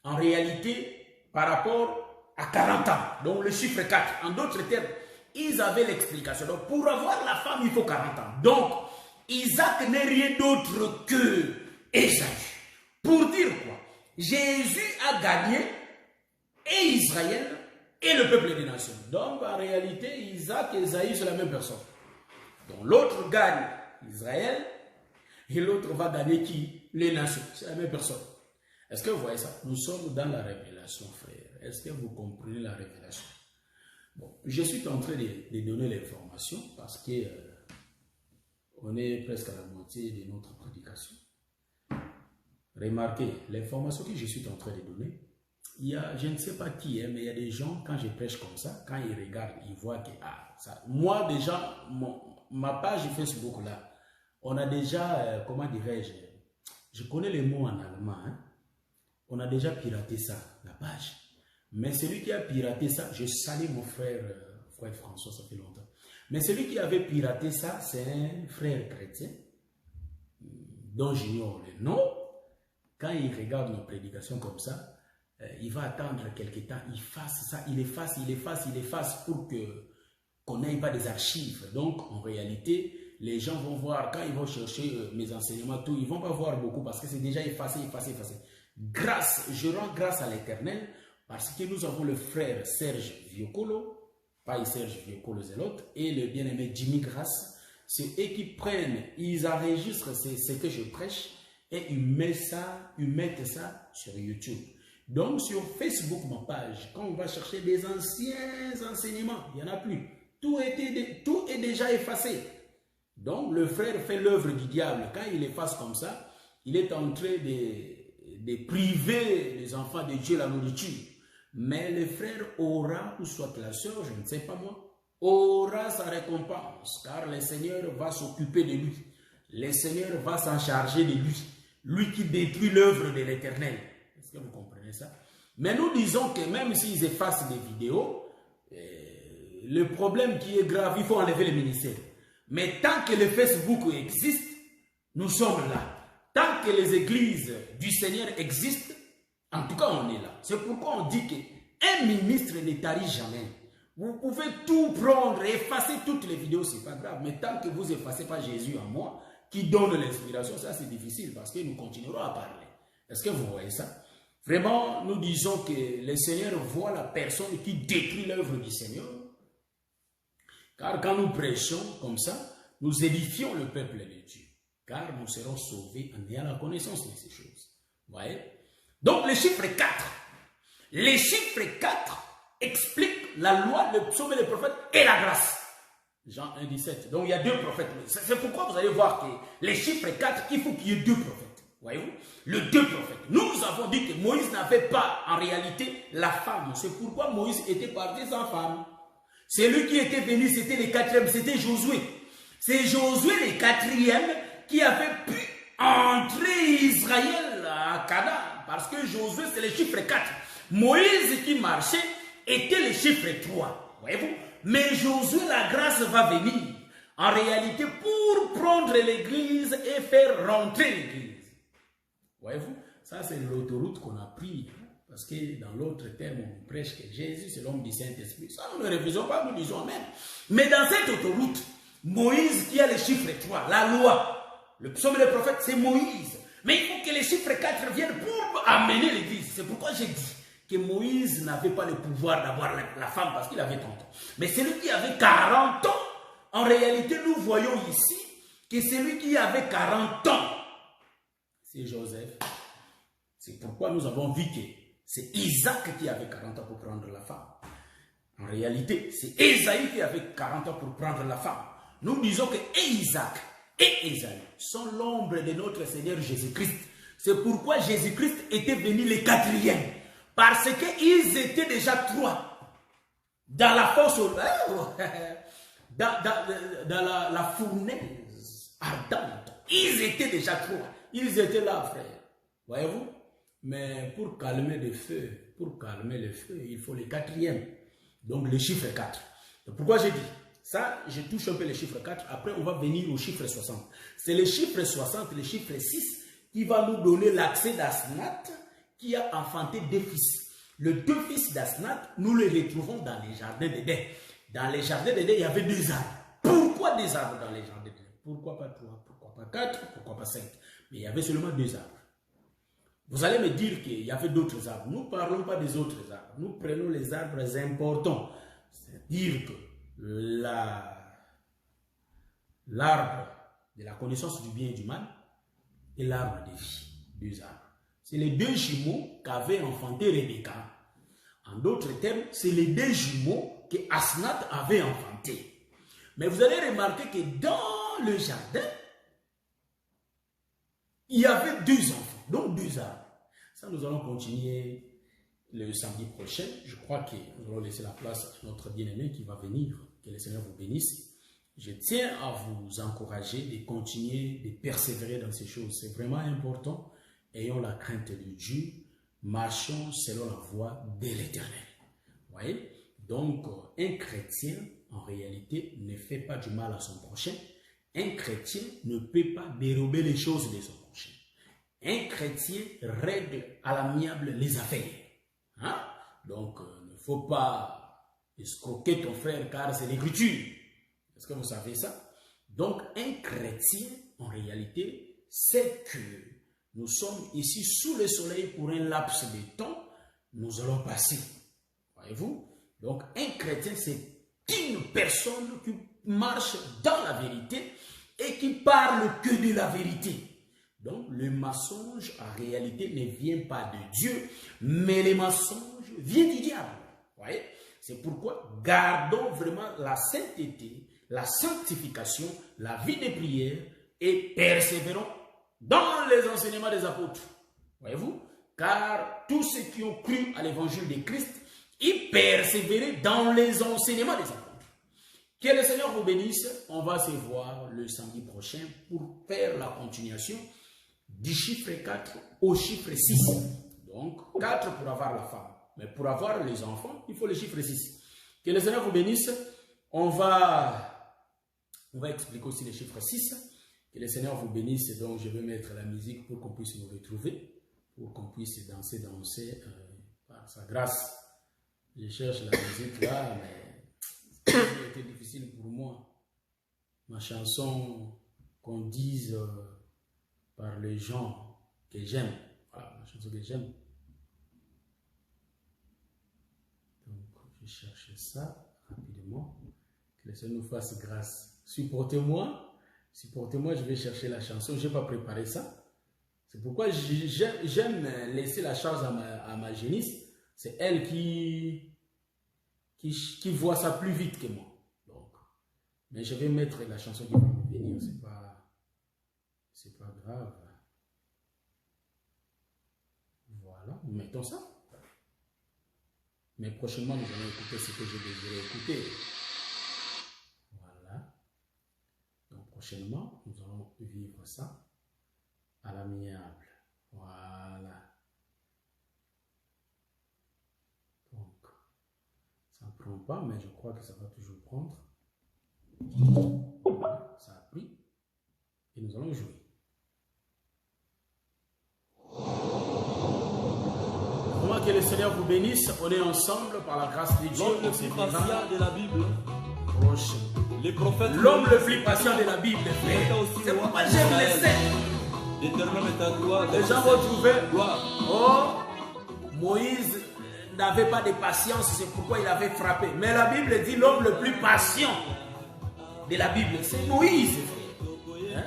en réalité, par rapport à 40 ans. Donc, le chiffre 4. En d'autres termes, ils avaient l'explication. Donc, pour avoir la femme, il faut 40 ans. Donc, Isaac n'est rien d'autre que Ésaü. Pour dire quoi? Jésus a gagné et Israël et le peuple des nations. Donc, en réalité, Isaac et Ésaü, c'est la même personne. Donc, l'autre gagne Israël et l'autre va gagner qui? Les nations. C'est la même personne. Est-ce que vous voyez ça? Nous sommes dans la révélation, frère. Est-ce que vous comprenez la révélation? Bon, je suis en train de donner l'information parce que on est presque à la moitié de notre prédication. Remarquez, l'information que je suis en train de donner, il y a, je ne sais pas qui est, mais il y a des gens, quand je prêche comme ça, quand ils regardent, ils voient que, ah, ça, moi déjà, ma page Facebook là, on a déjà, comment dirais-je, je connais les mots en allemand, hein? On a déjà piraté ça, la page. Mais celui qui a piraté ça, je salue mon frère, frère François, ça fait longtemps. Mais celui qui avait piraté ça, c'est un frère chrétien, dont j'ignore le nom. Quand il regarde nos prédications comme ça, il va attendre quelque temps, il fasse ça, il efface pour qu'on n'ait pas des archives. Donc, en réalité, les gens vont voir, quand ils vont chercher mes enseignements, tout, ils ne vont pas voir beaucoup parce que c'est déjà effacé. Je rends grâce à l'Éternel parce que nous avons le frère Serge Viocolo, pas Serge Viocolo, c'est l'autre, et le bien-aimé Jimmy Grasse. C'est eux qui prennent, ils enregistrent ce que je prêche et ils mettent ça sur YouTube. Donc sur Facebook, ma page, quand on va chercher des anciens enseignements, il n'y en a plus. Tout est déjà effacé. Donc le frère fait l'œuvre du diable. Quand il efface comme ça, il est en train de priver les enfants de Dieu la nourriture. Mais le frère aura, ou soit la soeur, je ne sais pas moi, aura sa récompense, car le Seigneur va s'occuper de lui. Le Seigneur va s'en charger de lui. Lui qui détruit l'œuvre de l'Éternel. Est-ce que vous comprenez ça? Mais nous disons que même s'ils effacent des vidéos, le problème qui est grave, il faut enlever le ministère. Mais tant que le Facebook existe, nous sommes là. Tant que les églises du Seigneur existent, en tout cas on est là. C'est pourquoi on dit qu'un ministre ne tarit jamais. Vous pouvez tout prendre, effacer toutes les vidéos, c'est pas grave. Mais tant que vous n'effacez pas Jésus en moi, qui donne l'inspiration, ça c'est difficile parce que nous continuerons à parler. Est-ce que vous voyez ça? Vraiment, nous disons que le Seigneur voit la personne qui détruit l'œuvre du Seigneur. Car quand nous prêchons comme ça, nous édifions le peuple de Dieu. Car nous serons sauvés en ayant la connaissance de ces choses. Vous voyez? Donc le chiffre 4. Les chiffres 4 expliquent la loi, le psaume et le prophète et la grâce. Jean 1,17. Donc il y a deux prophètes. C'est pourquoi vous allez voir que les chiffres 4, il faut qu'il y ait deux prophètes. Voyez-vous? Les deux prophètes. Nous avons dit que Moïse n'avait pas en réalité la femme. C'est pourquoi Moïse était parti sans femme. Celui qui était venu, c'était le quatrième, c'était Josué. C'est Josué le quatrième qui avait pu entrer Israël à Canaan. Parce que Josué, c'est le chiffre 4. Moïse qui marchait était le chiffre 3. Voyez-vous? Mais Josué, la grâce va venir. En réalité, pour prendre l'église et faire rentrer l'église. Voyez-vous? Ça, c'est l'autoroute qu'on a pris. Parce que dans l'autre terme, on prêche que Jésus, c'est l'homme du Saint-Esprit. Ça, nous ne refusons pas, nous disons même. Mais dans cette autoroute, Moïse qui a le chiffre 3, la loi, le psaume des prophètes, c'est Moïse. Mais il faut que les chiffres 4 viennent pour amener l'église. C'est pourquoi j'ai dit que Moïse n'avait pas le pouvoir d'avoir la femme parce qu'il avait 30 ans. Mais celui qui avait 40 ans, en réalité, nous voyons ici que celui qui avait 40 ans, c'est Joseph. C'est pourquoi nous avons vu que c'est Isaac qui avait 40 ans pour prendre la femme. En réalité, c'est Ésaü qui avait 40 ans pour prendre la femme. Nous disons que Isaac et Ésaü sont l'ombre de notre Seigneur Jésus-Christ. C'est pourquoi Jésus-Christ était venu le quatrième. Parce qu'ils étaient déjà trois dans la fosse, dans la fournaise ardente. Ils étaient déjà trois. Ils étaient là, frère. Voyez-vous? Mais pour calmer le feu, il faut le quatrième. Donc le chiffre 4. Donc, pourquoi j'ai dit ça? Je touche un peu le chiffre 4. Après, on va venir au chiffre 60. C'est le chiffre 60, le chiffre 6 qui va nous donner l'accès d'Asnath qui a enfanté deux fils. Les deux fils d'Asnath, nous les retrouvons dans les jardins d'Éden. Dans les jardins d'Éden, il y avait deux arbres. Pourquoi des arbres dans les jardins d'Éden? Pourquoi pas 3? Pourquoi pas 4? Pourquoi pas 5? Mais il y avait seulement deux arbres. Vous allez me dire qu'il y avait d'autres arbres. Nous ne parlons pas des autres arbres. Nous prenons les arbres importants. C'est-à-dire que l'arbre de la connaissance du bien et du mal et l'arbre de vie. Deux arbres. C'est les deux jumeaux qu'avait enfanté Rebecca. En d'autres termes, c'est les deux jumeaux que Asnath avait enfantés. Mais vous allez remarquer que dans le jardin, il y avait deux enfants, donc deux arbres. Ça, nous allons continuer le samedi prochain. Je crois que nous allons laisser la place à notre bien-aimé qui va venir. Que le Seigneur vous bénisse. Je tiens à vous encourager de continuer, de persévérer dans ces choses. C'est vraiment important. Ayons la crainte de Dieu. Marchons selon la voie de l'Éternel. Vous voyez? Donc, un chrétien, en réalité, ne fait pas du mal à son prochain. Un chrétien ne peut pas dérober les choses de son prochain. Un chrétien règle à l'amiable les affaires. Hein? Donc, il ne faut pas escroquer ton frère car c'est l'écriture. Est-ce que vous savez ça? Donc, un chrétien, en réalité, sait que nous sommes ici sous le soleil pour un laps de temps. Nous allons passer. Voyez-vous? Donc, un chrétien, c'est une personne qui marche dans la vérité et qui parle que de la vérité. Donc, le mensonge, en réalité, ne vient pas de Dieu, mais le mensonge vient du diable. Voyez? C'est pourquoi gardons vraiment la sainteté, la sanctification, la vie de prière et persévérons dans les enseignements des apôtres. Voyez-vous? Car tous ceux qui ont cru à l'évangile de Christ, ils persévéraient dans les enseignements des apôtres. Que le Seigneur vous bénisse. On va se voir le samedi prochain pour faire la continuation du chiffre 4 au chiffre 6. Donc, 4 pour avoir la femme. Mais pour avoir les enfants, il faut le chiffre 6. Que le Seigneur vous bénisse. On va expliquer aussi le chiffre 6. Que le Seigneur vous bénisse. Donc, je vais mettre la musique pour qu'on puisse nous retrouver. Pour qu'on puisse danser par sa grâce. Je cherche la musique là, mais ça a été difficile pour moi. Ma chanson qu'on dise par les gens que j'aime. Voilà, ma chanson que j'aime. Donc, je cherche ça rapidement. Que le Seigneur nous fasse grâce. Supportez-moi, je vais chercher la chanson. Je n'ai pas préparé ça. C'est pourquoi j'aime laisser la chance à ma génisse. C'est elle qui voit ça plus vite que moi. Donc, mais je vais mettre la chanson qui va me venir. C'est pas grave. Voilà, nous mettons ça. Mais prochainement, nous allons écouter ce que je désirais écouter. Voilà. Donc, prochainement, nous allons vivre ça à l'amiable. Voilà. Donc, ça ne prend pas, mais je crois que ça va toujours prendre. Voilà, ça a pris. Et nous allons jouer. Comment que le Seigneur vous bénisse. On est ensemble par la grâce de Dieu. L'homme le plus patient de la Bible. L'homme le plus patient de la Bible. C'est pourquoi j'aime les saints. Les gens vont trouver, oh, Moïse n'avait pas de patience, c'est pourquoi il avait frappé. Mais la Bible dit l'homme le plus patient de la Bible, c'est Moïse. Hein?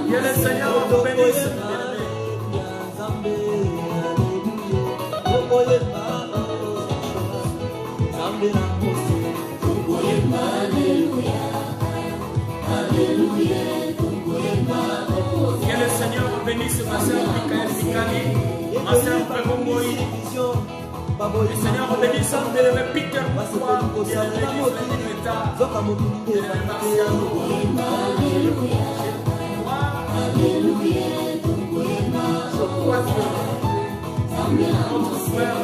Que le Seigneur vous bénisse. bénisse ma soeur Michael Mikani, ma soeur Prémongoï. Le Seigneur bénisse mon bien-aimé Peter Boussoua, mon bien-aimé Gislaine Meta, bien-aimé Marciano. Notre frère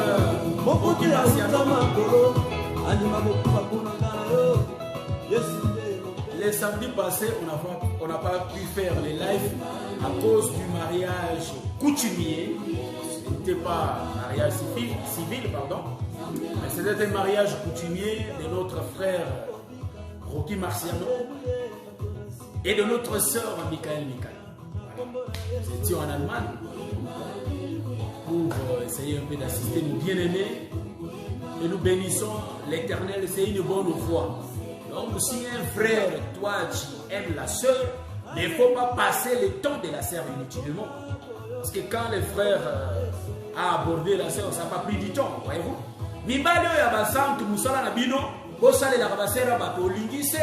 Rocky Marciano. Les samedis passés, on n'a pas pu faire les lives à cause du mariage coutumier. Ce n'était pas un mariage civil, pardon, mais c'était un mariage coutumier de notre frère Rocky Marciano et de notre sœur Michael Mikani. Nous étions en Allemagne pour essayer un peu d'assister nos bien-aimés et nous bénissons l'Éternel, c'est une bonne voie. Donc si un frère, toi tu aimes la sœur, il ne faut pas passer le temps de la sœur inutilement. Parce que quand le frère a abordé la sœur, ça n'a pas pris du temps, voyez-vous. Mibali ya basantu musala na bino, bosale la basera batolingise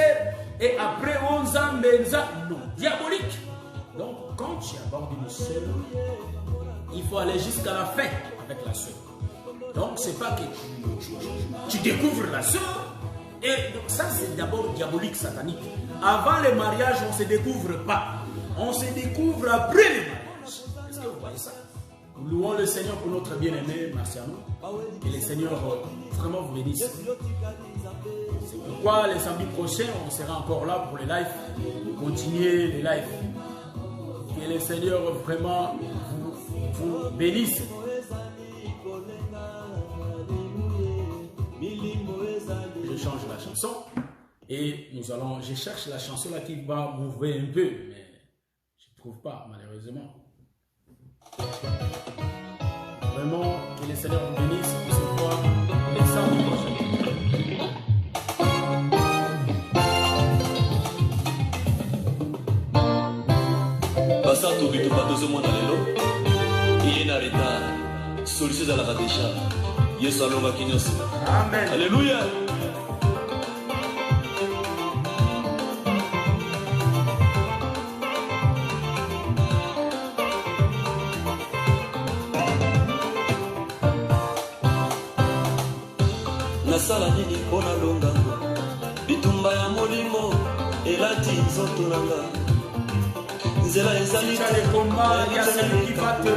et après on zambenza, non, diabolique. Donc quand tu abordes une sœur, il faut aller jusqu'à la fin avec la sœur. Donc c'est pas que tu découvres la sœur. Et donc ça c'est d'abord diabolique, satanique. Avant le mariage, on ne se découvre pas. On se découvre après le mariage. Est-ce que vous voyez ça? Nous louons le Seigneur pour notre bien-aimé Marciano. Et le Seigneur vraiment vous bénisse. C'est pourquoi les samedis prochains, on sera encore là pour les lives. Continuer les lives. Que le Seigneur vraiment vous bénisse. Je change la chanson et je cherche la chanson là qui va m'ouvrir un peu, mais je ne trouve pas malheureusement. Vraiment, que le Seigneur vous bénisse pour se voir les samedis prochains. Basato bitu batozo mwana lelo iyena retard solution za la badesha Yesu alonga kinyoso. Amen. Alléluia. Nasala nini pona longa bitumba ya molimo elati nzoto nanga nzela ezali te combat, il y a celui qui va te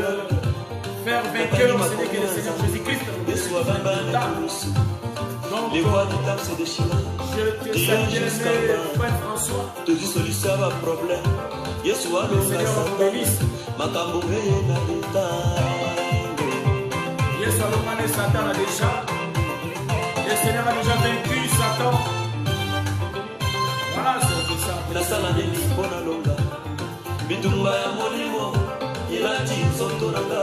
faire vainqueur, c'est que le Seigneur Jésus-Christ. Donc, les voies du temps se déchirent. je te salue, frère François. Tu dis solution à problème. Yesu alonga bénisse. Makambo na leta. Yesu alonga Satan déjà. Le Seigneur a déjà vaincu Satan. Voilà, c'est ça. La sala de Lisbona longa. Bitumba ya molimo. Ilati nzoto nanga.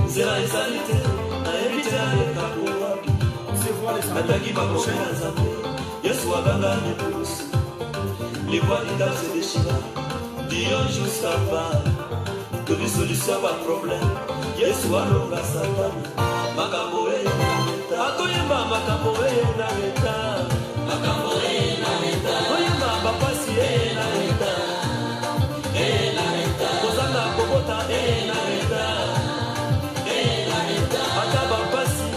Zera ezalite. Na evite aleka kuwapi. On se voit les samedis prochains. Yesu aganga nepus. Les voies du temps se déchirent. Dieu jusqu'à part. Tu dis solution à problème. Yesu alonga Satan. Makambo na leta. Akoyemba makambo na leta. Makambo na leta. Oyemba bapasi na leta. Na leta. Kozanga kobota na leta. Na leta. Ata bapasi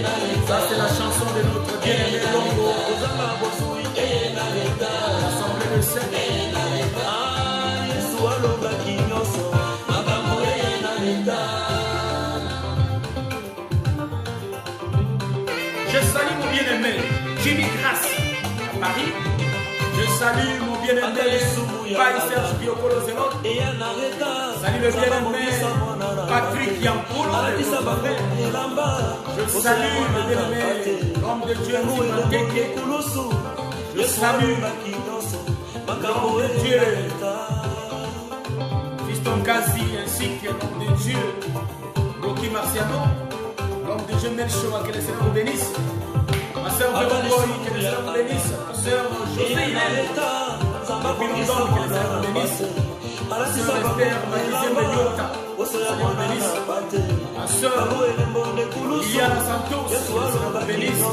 na leta. Ça c'est la chanson de notre bien-aimé Longo. Kozanga bosui na leta. L'Assemblée de Saint. Na leta. Yesu alonga kinyoso. Makambo na leta. Je salue mon bien-aimé Jimmy Grasse à Paris. Je salue mon bien-aimé Paï Serge Biokolo Zelot. Salut le bien-aimé Patrick Yampolo. Je salue le bien-aimé l'homme de Dieu Nimanteke. Je salue l'homme de Dieu Fiston Kazi ainsi que l'homme de Dieu Rocky Marciano. L'homme de Dieu Melchoa, que le Seigneur vous bénisse. Ma soeur Bérongoy, que le Seigneur vous bénisse. Ma soeur Joséine, depuis longtemps, que le Seigneur vous bénisse. Ma soeur Esther, ma deuxième Béliota, que le Seigneur vous bénisse. Ma soeur Liliana Santos, que le Seigneur vous bénisse.